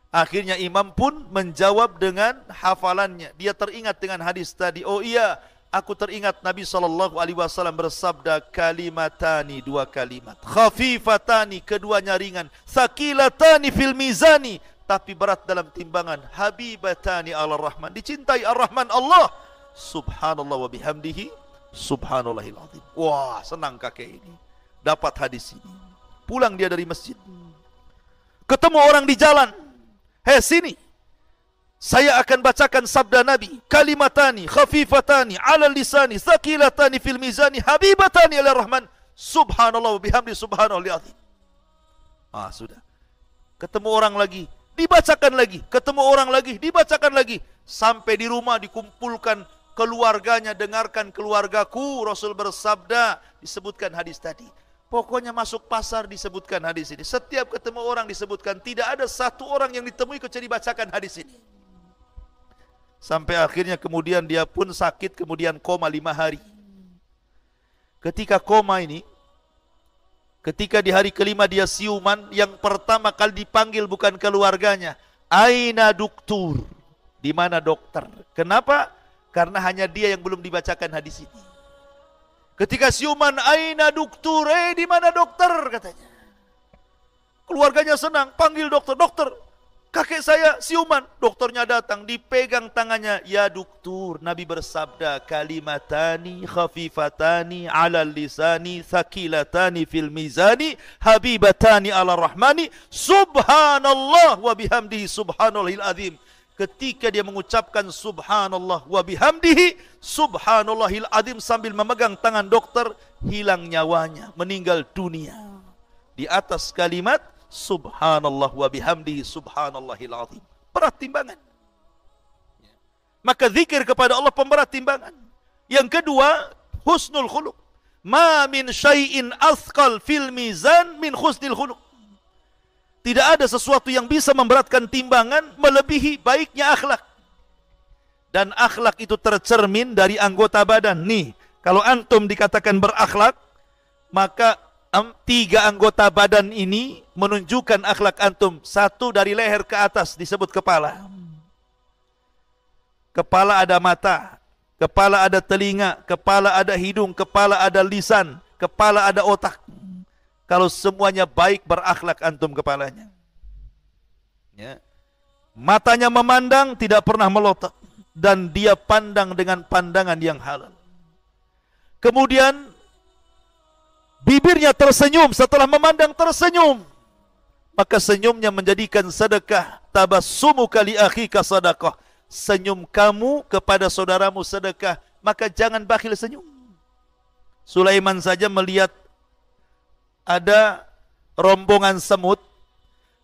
Akhirnya imam pun menjawab dengan hafalannya. Dia teringat dengan hadis tadi. Oh iya, aku teringat Nabi SAW bersabda, kalimatani, dua kalimat, khafifatani, keduanya ringan, thaqilatani fil mizani, tapi berat dalam timbangan, habibatani ala rahman, dicintai ar-Rahman Allah, subhanallah wa bihamdihi, subhanallahil azim. Wah, senang kakek ini dapat hadis ini. Pulang dia dari masjid, ketemu orang di jalan, hei sini, saya akan bacakan sabda Nabi, kalimatani khafifatani ala lisani, thaqilatani fil mizani, habibatani ala rahman, subhanallah wa bihamdi, subhanallahil azim. Sudah. Ketemu orang lagi, dibacakan lagi. Ketemu orang lagi, dibacakan lagi. Sampai di rumah dikumpulkan keluarganya, dengarkan keluargaku, Rasul bersabda, disebutkan hadis tadi. Pokoknya masuk pasar disebutkan hadis ini. Setiap ketemu orang disebutkan, tidak ada satu orang yang ditemui kecuali bacakan hadis ini. Sampai akhirnya kemudian dia pun sakit, kemudian koma 5 hari. Ketika koma ini, ketika di hari kelima dia siuman, yang pertama kali dipanggil bukan keluarganya, aina dokter, di mana dokter? Kenapa? Karena hanya dia yang belum dibacakan hadis ini. Ketika siuman, aina dokter, di mana dokter, katanya. Keluarganya senang, panggil dokter, dokter. Kakek saya siuman, dokternya datang, dipegang tangannya, ya dokter, Nabi bersabda, kalimatani khafifatani ala lisani, thaqilatani fil mizani, habibatani ala rahmani, subhanallah wa bihamdihi, subhanallahil azim. Ketika dia mengucapkan subhanallah wa bihamdihi, subhanallahil azim, sambil memegang tangan dokter, hilang nyawanya, meninggal dunia. Di atas kalimat subhanallah wa bihamdihi, subhanallahil azim. Berat timbangan. Maka zikir kepada Allah pemberat timbangan. Yang kedua, husnul khuluq. Ma min syai'in athqal fil mizan min husnil khuluq. Tidak ada sesuatu yang bisa memberatkan timbangan melebihi baiknya akhlak. Dan akhlak itu tercermin dari anggota badan. Nih, kalau antum dikatakan berakhlak, maka 3 anggota badan ini menunjukkan akhlak antum. 1 dari leher ke atas disebut kepala. Kepala ada mata, kepala ada telinga, kepala ada hidung, kepala ada lisan, kepala ada otak. Kalau semuanya baik, berakhlak antum kepalanya. Ya. Matanya memandang, tidak pernah melotot, dan dia pandang dengan pandangan yang halal. Kemudian bibirnya tersenyum, setelah memandang tersenyum, maka senyumnya menjadikan sedekah. Tabassumuka li akhika sadaqah. Senyum kamu kepada saudaramu sedekah, maka jangan bakhil senyum. Sulaiman saja melihat ada rombongan semut,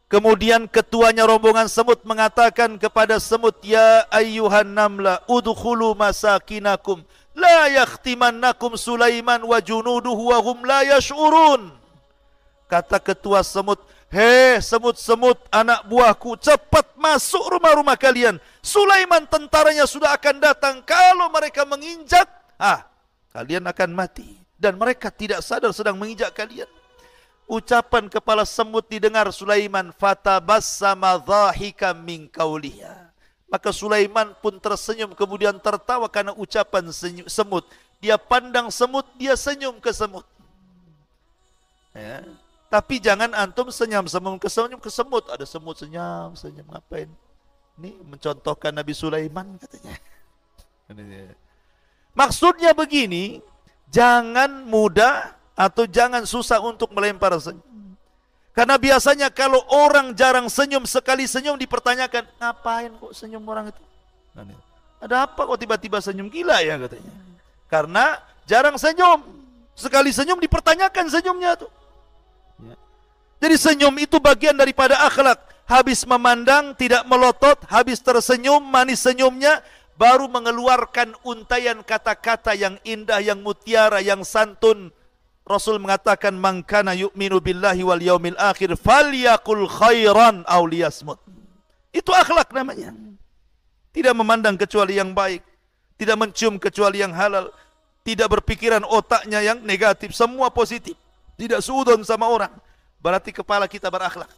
kemudian ketuanya rombongan semut mengatakan kepada semut, ya ayyuhan namla udkhulu masakinakum la yakhtimannakum Sulaiman wa junuduhu wa hum la yash'urun. Kata ketua semut, hei semut-semut anak buahku, cepat masuk rumah-rumah kalian. Sulaiman tentaranya sudah akan datang. Kalau mereka menginjak, kalian akan mati. Dan mereka tidak sadar sedang menginjak kalian. Ucapan kepala semut didengar Sulaiman, fatabassama dhahika min qauliha. Maka Sulaiman pun tersenyum, kemudian tertawa karena ucapan semut. Dia pandang semut, dia senyum ke semut. Ya. Tapi jangan antum senyum ke semut. Ada semut senyum ngapain? Ini mencontohkan Nabi Sulaiman katanya. Maksudnya begini, jangan mudah atau jangan susah untuk melempar senyum. Karena biasanya kalau orang jarang senyum, sekali senyum dipertanyakan, ngapain kok senyum orang itu? Ada apa kok tiba-tiba senyum? Gila ya katanya. Karena jarang senyum. Sekali senyum dipertanyakan senyumnya tuh. Jadi senyum itu bagian daripada akhlak. Habis memandang tidak melotot, habis tersenyum, manis senyumnya, baru mengeluarkan untayan kata-kata yang indah, yang mutiara, yang santun. Rasul mengatakan, man kana yu'minu billahi wal yaumil akhir falyaqul khairan aw liyasmut. Itu akhlak namanya. Tidak memandang kecuali yang baik, tidak mencium kecuali yang halal, tidak berpikiran otaknya yang negatif, semua positif, tidak suudon sama orang. Berarti kepala kita berakhlak.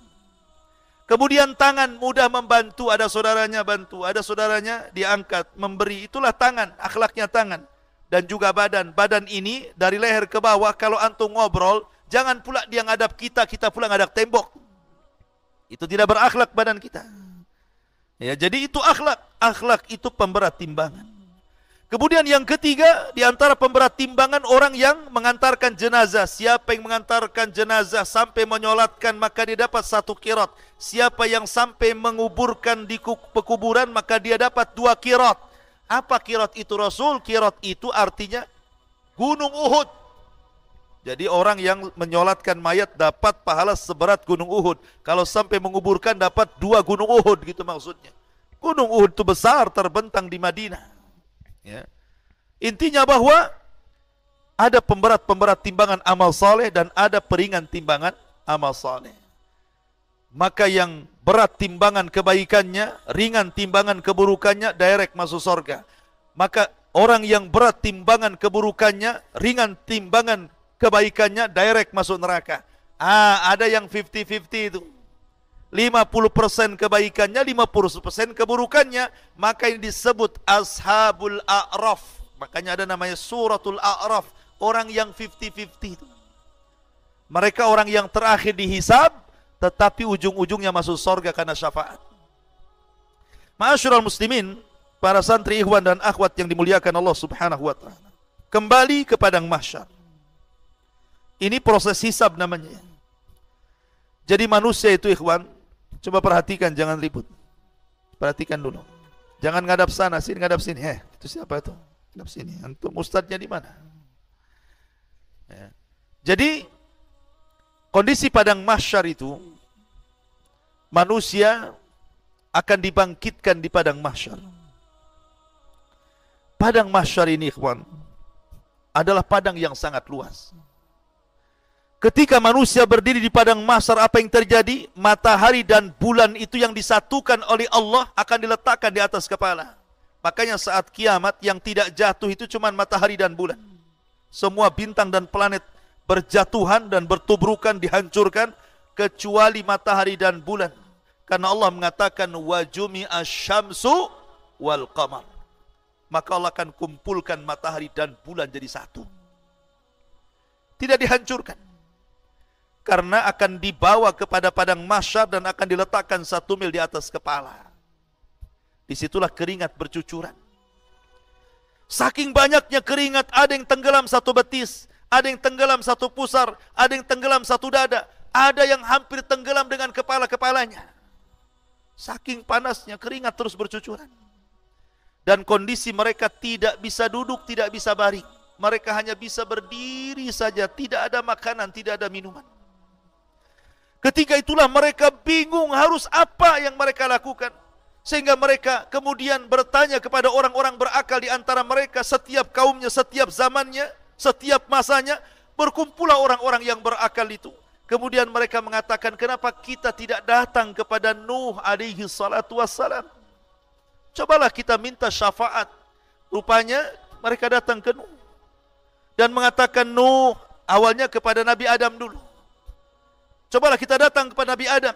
Kemudian tangan mudah membantu, ada saudaranya bantu, ada saudaranya diangkat, memberi. Itulah tangan, akhlaknya tangan. dan juga badan. Badan ini dari leher ke bawah, kalau antum ngobrol, jangan pula dia ngadap kita, kita pula ngadap tembok. Itu tidak berakhlak badan kita. Ya, jadi itu akhlak. Akhlak itu pemberat timbangan. Kemudian yang ketiga, di antara pemberat timbangan orang yang mengantarkan jenazah. Siapa yang mengantarkan jenazah sampai menyolatkan, maka dia dapat 1 qirat. Siapa yang sampai menguburkan di pekuburan, maka dia dapat 2 qirat. Apa qirat itu Rasul? Qirat itu artinya gunung Uhud. Jadi orang yang menyolatkan mayat dapat pahala seberat gunung Uhud. Kalau sampai menguburkan dapat 2 gunung Uhud, gitu maksudnya. Gunung Uhud itu besar, terbentang di Madinah. Ya. Intinya bahwa ada pemberat-pemberat timbangan amal saleh dan ada peringan timbangan amal saleh. Maka yang berat timbangan kebaikannya, ringan timbangan keburukannya, direct masuk surga. Maka orang yang berat timbangan keburukannya, ringan timbangan kebaikannya, direct masuk neraka. Ada yang 50-50 itu. 50% kebaikannya, 50% keburukannya, maka ini disebut Ashabul A'raf. Makanya ada namanya Suratul A'raf, orang yang 50-50 itu. Mereka orang yang terakhir dihisab, tetapi ujung-ujungnya masuk surga karena syafaat. Ma'asyiral muslimin, para santri, ikhwan dan akhwat yang dimuliakan Allah Subhanahu wa taala. Kembali ke padang mahsyar. Ini proses hisab namanya. Jadi manusia itu, ikhwan, coba perhatikan, jangan ribut. Perhatikan dulu. Jangan ngadap sana, sini ngadap sini. Itu siapa itu? Ngadap sini. Antum ustadznya di mana? Ya. Jadi kondisi padang mahsyar itu, manusia akan dibangkitkan di padang mahsyar. Padang mahsyar ini, ikhwan, adalah padang yang sangat luas. Ketika manusia berdiri di padang mahsyar, apa yang terjadi? Matahari dan bulan itu yang disatukan oleh Allah akan diletakkan di atas kepala. Makanya saat kiamat yang tidak jatuh itu cuma matahari dan bulan. Semua bintang dan planet berjatuhan dan bertubrukan, dihancurkan, kecuali matahari dan bulan. Karena Allah mengatakan wajumi asyamsu wal qamar. Maka Allah akan kumpulkan matahari dan bulan jadi satu. Tidak dihancurkan. Karena akan dibawa kepada padang mahsyar dan akan diletakkan 1 mil di atas kepala. Disitulah keringat bercucuran. Saking banyaknya keringat, ada yang tenggelam 1 betis, ada yang tenggelam 1 pusar, ada yang tenggelam 1 dada, ada yang hampir tenggelam dengan kepala-kepalanya. Saking panasnya, keringat terus bercucuran. Dan kondisi mereka tidak bisa duduk, tidak bisa baring. Mereka hanya bisa berdiri saja, tidak ada makanan, tidak ada minuman. Ketika itulah mereka bingung harus apa yang mereka lakukan. Sehingga mereka kemudian bertanya kepada orang-orang berakal di antara mereka, setiap kaumnya, setiap zamannya, setiap masanya, berkumpullah orang-orang yang berakal itu. Kemudian mereka mengatakan, kenapa kita tidak datang kepada Nuh alaihi salatu wassalam? Cobalah kita minta syafaat. Rupanya mereka datang ke Nuh dan mengatakan, Nuh awalnya kepada Nabi Adam dulu. Cobalah kita datang kepada Nabi Adam.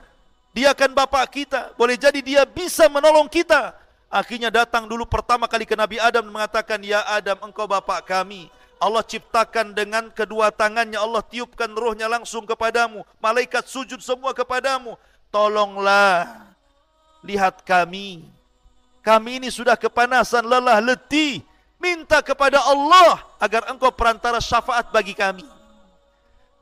Dia kan bapak kita. Boleh jadi dia bisa menolong kita. Akhirnya datang dulu pertama kali ke Nabi Adam dan mengatakan, ya Adam, engkau bapak kami. Allah ciptakan dengan kedua tangannya. Allah tiupkan rohnya langsung kepadamu. Malaikat sujud semua kepadamu. Tolonglah. Lihat kami. Kami ini sudah kepanasan, lelah, letih. Minta kepada Allah agar engkau perantara syafaat bagi kami.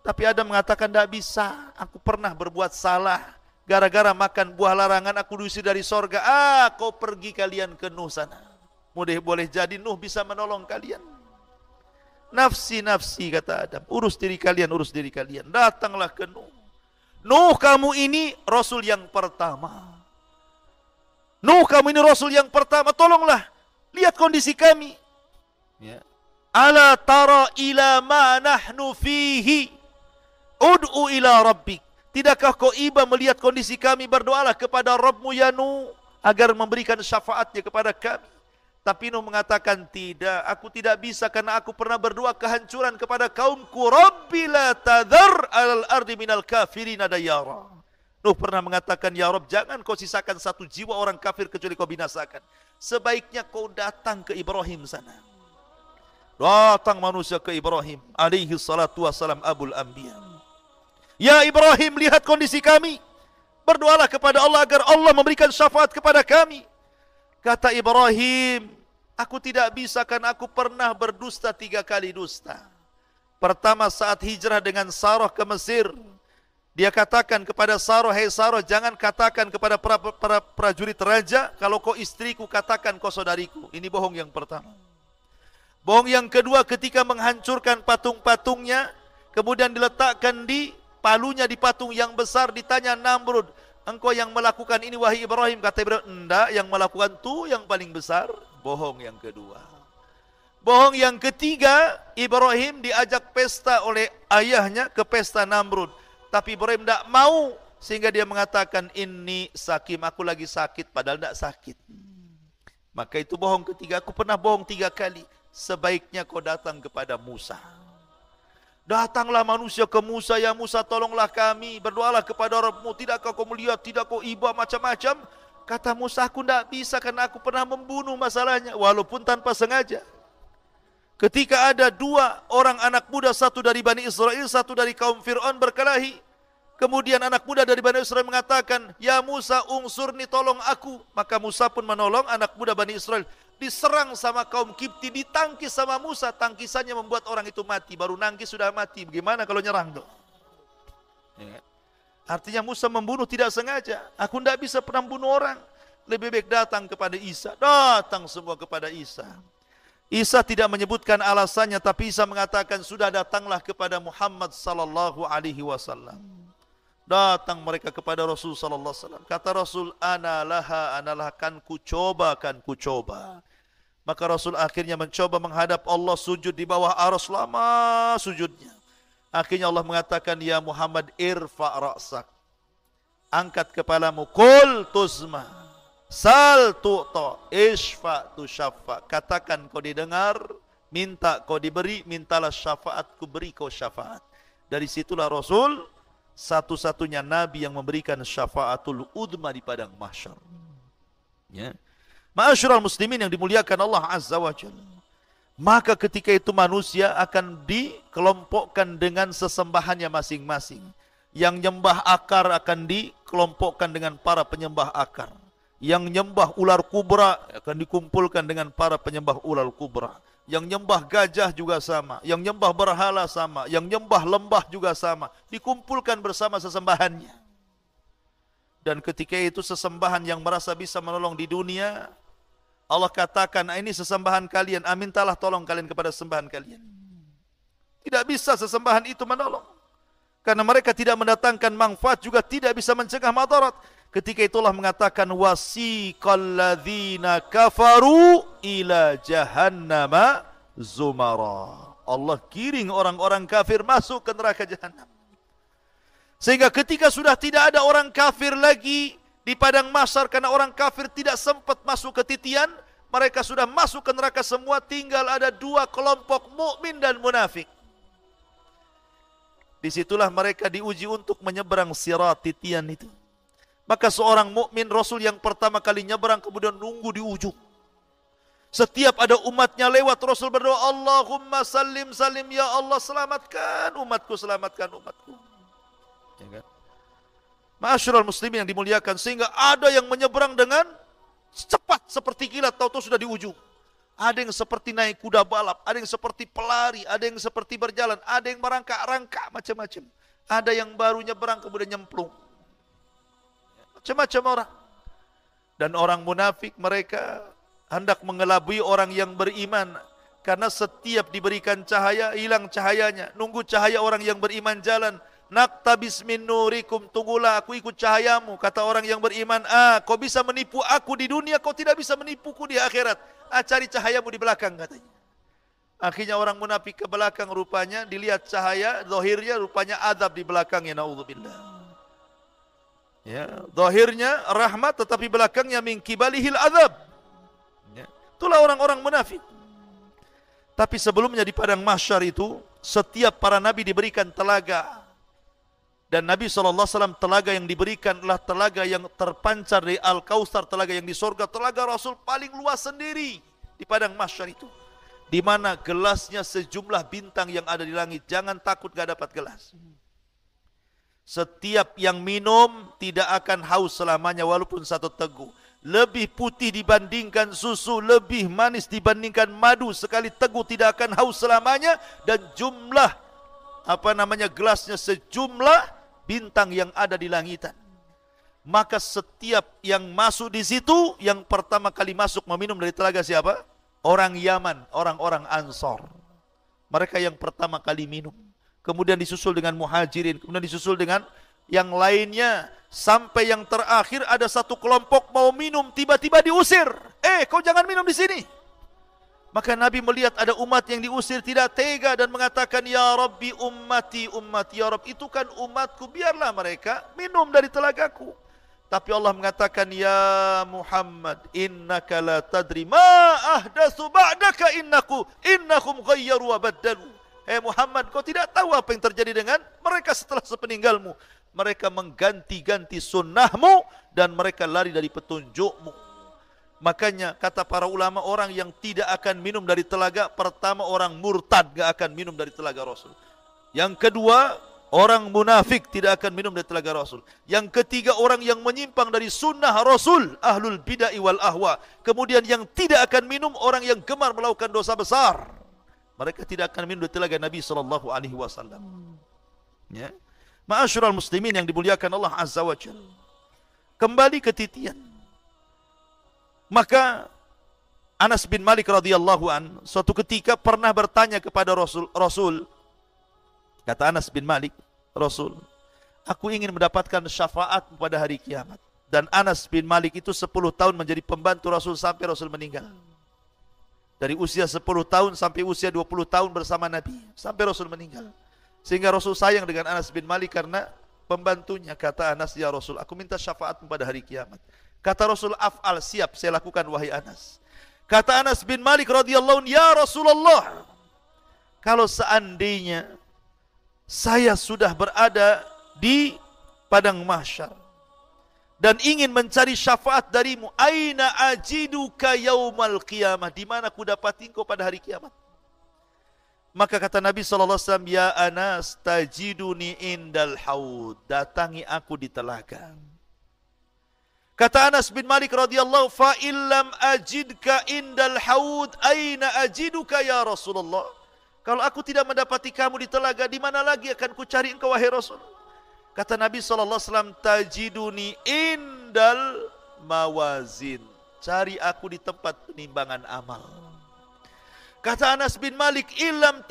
Tapi Adam mengatakan, tidak bisa. Aku pernah berbuat salah. Gara-gara makan buah larangan, aku diusir dari sorga. Kau pergi kalian ke Nuh sana. Boleh jadi Nuh bisa menolong kalian. Nafsi-nafsi, kata Adam. Urus diri kalian, urus diri kalian. Datanglah ke Nuh. Nuh, kamu ini Rasul yang pertama. Nuh, kamu ini Rasul yang pertama. Tolonglah. Lihat kondisi kami. Ya. Ala tara ila ma nahnu fihi. Ud'u ila rabbik. Tidakkah kau iba melihat kondisi kami? Berdoalah kepada Rabbmu ya Nuh agar memberikan syafaatnya kepada kami. Tapi Nuh mengatakan, tidak, aku tidak bisa karena aku pernah berdoa kehancuran kepada kaumku. Rabbi la tadhar alal ardi minal kafirin dayara. Nuh pernah mengatakan, ya Rabb, jangan kau sisakan 1 jiwa orang kafir kecuali kau binasakan. Sebaiknya kau datang ke Ibrahim sana. Datang manusia ke Ibrahim alaihi salatu wassalam, abul anbiya. Ya Ibrahim, lihat kondisi kami. Berdoalah kepada Allah agar Allah memberikan syafaat kepada kami. Kata Ibrahim, aku tidak bisa karena aku pernah berdusta 3 kali dusta. Pertama saat hijrah dengan Sarah ke Mesir. Dia katakan kepada Sarah, hei Sarah, jangan katakan kepada para prajurit raja, kalau kau istriku, katakan kau saudariku. Ini bohong yang pertama. Bohong yang kedua, ketika menghancurkan patung-patungnya, kemudian diletakkan di palunya di patung yang besar, ditanya Namrud, engkau yang melakukan ini wahai Ibrahim? Kata Ibrahim, enggak, yang melakukan itu yang paling besar. Bohong yang kedua. Bohong yang ketiga, Ibrahim diajak pesta oleh ayahnya ke pesta Namrud. Tapi Ibrahim tidak mau, sehingga dia mengatakan, ini sakim, aku lagi sakit, padahal tidak sakit. Maka itu bohong ketiga. Aku pernah bohong 3 kali. Sebaiknya kau datang kepada Musa. Datanglah manusia ke Musa, ya Musa tolonglah kami, berdoalah kepada Rabbmu, tidakkah kau melihat, tidak kau iba macam-macam. Kata Musa, aku tidak bisa karena aku pernah membunuh masalahnya, walaupun tanpa sengaja. Ketika ada 2 orang anak muda, satu dari Bani Israel, satu dari kaum Fir'aun berkelahi. Kemudian anak muda dari Bani Israel mengatakan, ya Musa unsurni, tolong aku. Maka Musa pun menolong anak muda Bani Israel. Diserang sama kaum Kipti, ditangkis sama Musa. Tangkisannya membuat orang itu mati. Baru nangkis sudah mati. Bagaimana kalau nyerang tuh? Ya. Artinya Musa membunuh tidak sengaja. Aku tidak bisa pernah membunuh orang. Lebih baik datang kepada Isa. Datang semua kepada Isa. Isa tidak menyebutkan alasannya, tapi Isa mengatakan sudah datanglah kepada Muhammad sallallahu alaihi wasallam. Datang mereka kepada Rasul sallallahu alaihi wasallam. Kata Rasul, analah kan ku coba. Maka Rasul akhirnya mencoba menghadap Allah, sujud di bawah arsy, lama sujudnya. Akhirnya Allah mengatakan, ya Muhammad, irfa ra'sak. Angkat kepalamu, qul tuzma. Sal tu'ta, ishfa tu syafa. Katakan kau didengar, minta kau diberi, mintalah syafaat, ku beri kau syafaat. Dari situlah Rasul satu-satunya Nabi yang memberikan syafaatul udma di padang mahsyar. Ya. Ma'asyiral muslimin yang dimuliakan Allah Azza wa Jalla. Maka ketika itu manusia akan dikelompokkan dengan sesembahannya masing-masing. Yang nyembah akar akan dikelompokkan dengan para penyembah akar. Yang nyembah ular kubra akan dikumpulkan dengan para penyembah ular kubra. Yang nyembah gajah juga sama. Yang nyembah berhala sama. Yang nyembah lembah juga sama. Dikumpulkan bersama sesembahannya. Dan ketika itu sesembahan yang merasa bisa menolong di dunia, Allah katakan, ini sesembahan kalian, amintalah tolong kalian kepada sesembahan kalian. Tidak bisa sesembahan itu menolong. Karena mereka tidak mendatangkan manfaat, juga tidak bisa mencegah madarat. Ketika itulah mengatakan, wasiqal ladzina kafaru ila jahannama zumara. Allah kiring orang-orang kafir masuk ke neraka jahanam. Sehingga ketika sudah tidak ada orang kafir lagi di padang mahsyar, karena orang kafir tidak sempat masuk ke titian, mereka sudah masuk ke neraka semua, tinggal ada 2 kelompok, mukmin dan munafik. Disitulah mereka diuji untuk menyeberang sirat titian itu. Maka seorang mukmin, Rasul yang pertama kali nyeberang, kemudian nunggu di ujung. Setiap ada umatnya lewat, Rasul berdoa, Allahumma salim salim, ya Allah selamatkan umatku, selamatkan umatku. Ya kan? Ma'asyiral muslimin yang dimuliakan, sehingga ada yang menyeberang dengan cepat seperti kilat, tahu-tahu sudah di ujung. Ada yang seperti naik kuda balap, ada yang seperti pelari, ada yang seperti berjalan, ada yang merangkak-rangkak macam-macam. Ada yang baru nyeberang kemudian nyemplung. Macam-macam orang. Dan orang munafik, mereka hendak mengelabui orang yang beriman. Karena setiap diberikan cahaya, hilang cahayanya. Nunggu cahaya orang yang beriman jalan. Naktabis min nurikum, tunggulah aku ikut cahayamu. Kata orang yang beriman, kau bisa menipu aku di dunia, kau tidak bisa menipuku di akhirat. Cari cahayamu di belakang, katanya. Akhirnya orang munafik ke belakang, rupanya dilihat cahaya, zahirnya rupanya azab di belakangnya, naudzubillah. Ya, zahirnya rahmat, tetapi belakangnya min kibalihil azab. Ya, itulah orang-orang munafik. Tapi sebelumnya di padang mahsyar itu, setiap para nabi diberikan telaga. Dan Nabi SAW telaga yang diberikan adalah telaga yang terpancar dari Al-Kautsar, telaga yang di sorga, telaga Rasul paling luas sendiri di padang mahsyar itu. di mana gelasnya sejumlah bintang yang ada di langit. Jangan takut gak dapat gelas. Setiap yang minum tidak akan haus selamanya walaupun satu teguk. Lebih putih dibandingkan susu, lebih manis dibandingkan madu. Sekali teguk tidak akan haus selamanya, dan jumlah gelasnya sejumlah bintang yang ada di langitan. Maka setiap yang masuk di situ, yang pertama kali masuk meminum dari telaga siapa? Orang Yaman, orang-orang Ansor. Mereka yang pertama kali minum. Kemudian disusul dengan Muhajirin, kemudian disusul dengan yang lainnya, sampai yang terakhir ada satu kelompok mau minum, tiba-tiba diusir. Kau jangan minum di sini. Maka Nabi melihat ada umat yang diusir, tidak tega dan mengatakan, Ya Rabbi ummati, ummati, Ya Rabbi, itu kan umatku, biarlah mereka minum dari telagaku. Tapi Allah mengatakan, Ya Muhammad, innaka la tadri ma ahdatsu ba'daka innakum ghayyaru wa baddalu. Muhammad, kau tidak tahu apa yang terjadi dengan mereka setelah sepeninggalmu. Mereka mengganti-ganti sunnahmu dan mereka lari dari petunjukmu. Makanya kata para ulama, orang yang tidak akan minum dari telaga, pertama orang murtad gak akan minum dari telaga Rasul. Yang kedua, orang munafik tidak akan minum dari telaga Rasul. Yang ketiga, orang yang menyimpang dari sunnah Rasul, ahlul bid'ah wal ahwa. Kemudian yang tidak akan minum, orang yang gemar melakukan dosa besar. Mereka tidak akan minum dari telaga Nabi SAW. Ya. Ma'asyiral muslimin yang dimuliakan Allah Azza wa Jalla. Kembali ke titian. Maka Anas bin Malik radhiyallahu an suatu ketika pernah bertanya kepada Rasul. Kata Anas bin Malik, Rasul, aku ingin mendapatkan syafaat pada hari kiamat. Dan Anas bin Malik itu 10 tahun menjadi pembantu Rasul sampai Rasul meninggal. Dari usia 10 tahun sampai usia 20 tahun bersama Nabi, sampai Rasul meninggal. Sehingga Rasul sayang dengan Anas bin Malik karena pembantunya. Kata Anas, ya Rasul, aku minta syafaat pada hari kiamat. Kata Rasul, af'al, siap, saya lakukan wahai Anas. Kata Anas bin Malik radhiyallahu anhu, ya Rasulullah, kalau seandainya saya sudah berada di padang mahsyar dan ingin mencari syafaat darimu, aina ajiduka yaumal qiyamah, di mana aku dapati engkau pada hari kiamat? Maka kata Nabi SAW, ya Anas, tajiduni indal haud, datangi aku di telaga. Kata Anas bin Malik radhiyallahu, fa illam ajidka indal haud, aina ajiduka ya Rasulullah? Kalau aku tidak mendapati kamu di telaga, di mana lagi akan ku cari engkau wahai Rasul? Kata Nabi SAW, tajiduni indal mawazin, cari aku di tempat penimbangan amal. Kata Anas bin Malik, illam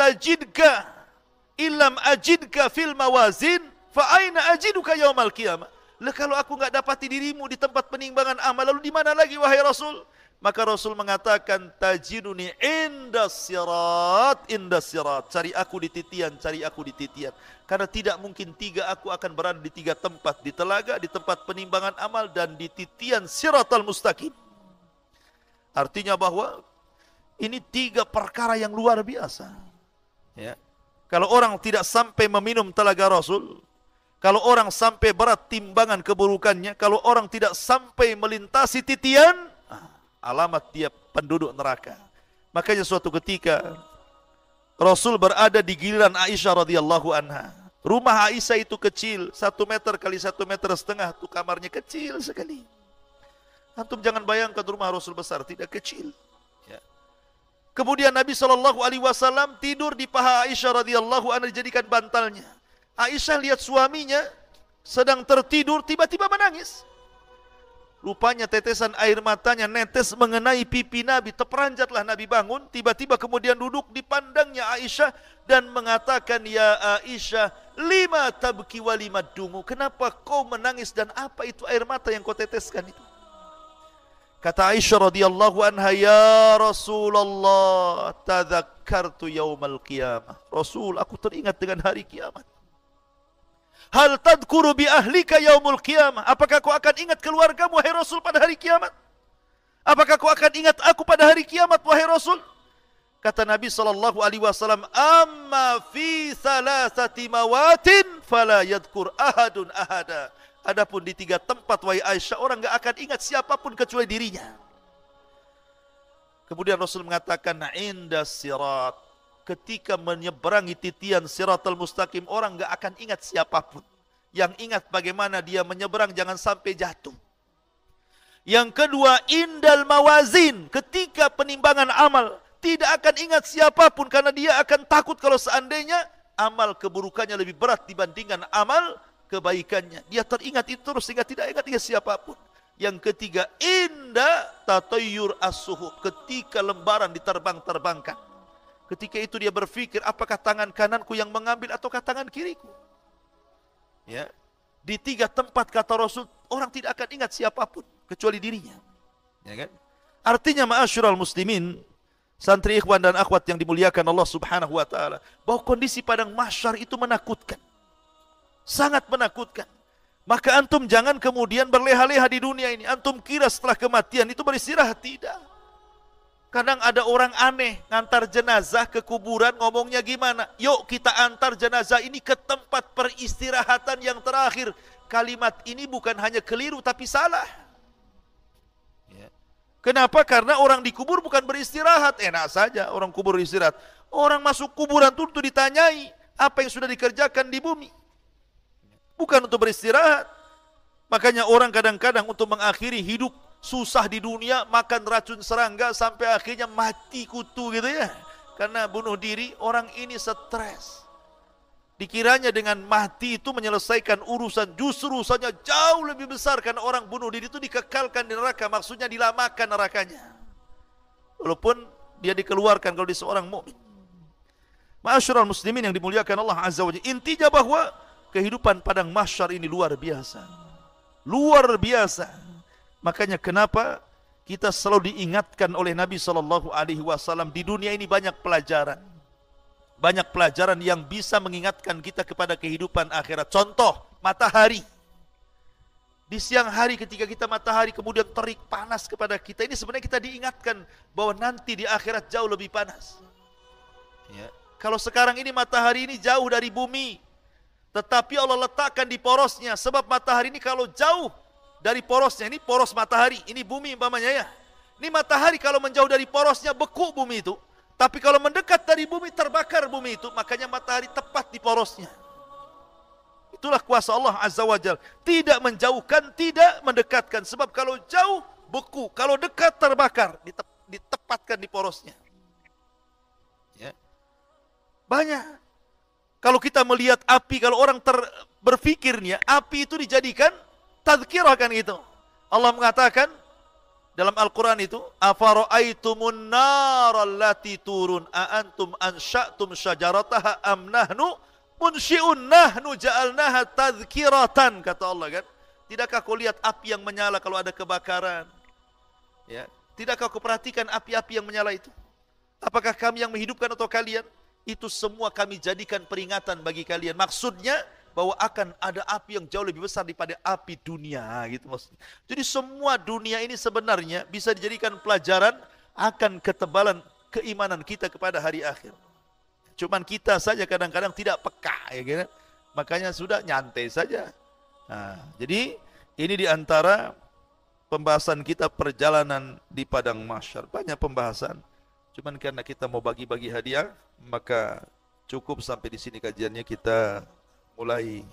ajidka fil mawazin, fa aina ajiduka yaumal qiyamah? Lah kalau aku enggak dapati dirimu di tempat penimbangan amal, lalu di mana lagi wahai Rasul? Maka Rasul mengatakan, tajiduni indas sirat, cari aku di titian, cari aku di titian. Karena tidak mungkin tiga aku akan berada di tiga tempat, di telaga, di tempat penimbangan amal, dan di titian siratal mustaqim. Artinya bahwa ini tiga perkara yang luar biasa. Ya. Kalau orang tidak sampai meminum telaga Rasul, kalau orang sampai berat timbangan keburukannya, kalau orang tidak sampai melintasi titian, alamat dia penduduk neraka. Makanya suatu ketika Rasul berada di giliran Aisyah radhiyallahu anha. Rumah Aisyah itu kecil, 1 meter kali 1,5 meter, itu kamarnya kecil sekali. Antum jangan bayangkan rumah Rasul besar, tidak kecil. Ya. Kemudian Nabi SAW tidur di paha Aisyah radhiyallahu anha, dijadikan bantalnya. Aisyah lihat suaminya sedang tertidur, tiba-tiba menangis. Rupanya tetesan air matanya netes mengenai pipi Nabi. Terperanjatlah Nabi bangun. Tiba-tiba kemudian duduk di pandangnya Aisyah dan mengatakan, ya Aisyah, lima tabki wa lima dungu. Kenapa kau menangis dan apa itu air mata yang kau teteskan itu? Kata Aisyah radhiyallahu anha, ya Rasulullah, tadzakartu yaumal qiyamah. Rasul, aku teringat dengan hari kiamat. Hal tadkuru bi ahlika yaumul qiyamah. Apakah kau akan ingat keluargamu wahai Rasul pada hari kiamat? Apakah kau akan ingat aku pada hari kiamat wahai Rasul? Kata Nabi SAW, amma fi thalathati mawatin fala yadhkur ahadun ahada. Adapun di 3 tempat wahai Aisyah, orang enggak akan ingat siapapun kecuali dirinya. Kemudian Rasul mengatakan, inda sirat, ketika menyeberangi titian siratal mustaqim, orang enggak akan ingat siapapun. Yang ingat bagaimana dia menyeberang, jangan sampai jatuh. Yang kedua, indal mawazin, ketika penimbangan amal, tidak akan ingat siapapun karena dia akan takut kalau seandainya amal keburukannya lebih berat dibandingkan amal kebaikannya. Dia teringat itu terus sehingga tidak ingat siapapun. Yang ketiga, inda tatayyur as-suhub, ketika lembaran diterbang-terbangkan. Ketika itu dia berpikir, apakah tangan kananku yang mengambil ataukah tangan kiriku? Ya. Di 3 tempat kata Rasul, orang tidak akan ingat siapapun kecuali dirinya. Ya kan? Artinya ma'asyiral muslimin, santri ikhwan dan akhwat yang dimuliakan Allah Subhanahu wa taala, bahwa kondisi padang mahsyar itu menakutkan. Sangat menakutkan. Maka antum jangan kemudian berleha-leha di dunia ini. Antum kira setelah kematian itu beristirahat. Tidak. Kadang ada orang aneh ngantar jenazah ke kuburan, ngomongnya gimana? Yuk kita antar jenazah ini ke tempat peristirahatan yang terakhir. Kalimat ini bukan hanya keliru tapi salah. Ya. Kenapa? Karena orang dikubur bukan beristirahat. Enak saja orang kubur istirahat. Orang masuk kuburan itu ditanyai apa yang sudah dikerjakan di bumi. Bukan untuk beristirahat. Makanya orang kadang-kadang untuk mengakhiri hidup susah di dunia, makan racun serangga sampai akhirnya mati kutu gitu ya. Karena bunuh diri, orang ini stres. Dikiranya dengan mati itu menyelesaikan urusan, justru urusannya jauh lebih besar karena orang bunuh diri itu dikekalkan di neraka, maksudnya dilamakan nerakanya. Walaupun dia dikeluarkan kalau dia seorang mukmin. Ma'asyiral muslimin yang dimuliakan Allah Azza wa Jalla, intinya bahwa kehidupan padang mahsyar ini luar biasa. Luar biasa. Makanya kenapa kita selalu diingatkan oleh Nabi SAW, di dunia ini banyak pelajaran. Banyak pelajaran yang bisa mengingatkan kita kepada kehidupan akhirat. Contoh, matahari. Di siang hari ketika kita matahari kemudian terik panas kepada kita, ini sebenarnya kita diingatkan bahwa nanti di akhirat jauh lebih panas. Ya. Kalau sekarang ini matahari ini jauh dari bumi, tetapi Allah letakkan di porosnya. Sebab matahari ini kalau jauh dari porosnya, ini poros matahari, ini bumi umpamanya ya. Ini matahari kalau menjauh dari porosnya, beku bumi itu. Tapi kalau mendekat dari bumi, terbakar bumi itu. Makanya matahari tepat di porosnya. Itulah kuasa Allah Azza wa Jalla. Tidak menjauhkan, tidak mendekatkan. Sebab kalau jauh, beku. Kalau dekat, terbakar. Ditempatkan di porosnya. Ya. Banyak. Kalau kita melihat api, kalau orang berpikirnya, api itu dijadikan tadzkirah kan itu. Allah mengatakan dalam Al-Quran itu, afara'aitumun nar allati turun a'antum ansha'tum syajarataha am nahnu munsyi'un nahnu ja'alnaha tadzkiratan, kata Allah kan. Tidakkah kau lihat api yang menyala kalau ada kebakaran? Ya. Tidakkah kau perhatikan api-api yang menyala itu? Apakah kami yang menghidupkan atau kalian? Itu semua kami jadikan peringatan bagi kalian. Maksudnya bahwa akan ada api yang jauh lebih besar daripada api dunia, gitu maksudnya. Jadi semua dunia ini sebenarnya bisa dijadikan pelajaran akan ketebalan keimanan kita kepada hari akhir. Cuman kita saja kadang-kadang tidak peka, ya kan? Makanya sudah nyantai saja. Nah, jadi ini diantara pembahasan kita perjalanan di padang mahsyar. Banyak pembahasan. Cuman karena kita mau bagi-bagi hadiah, maka cukup sampai di sini kajiannya, kita mulai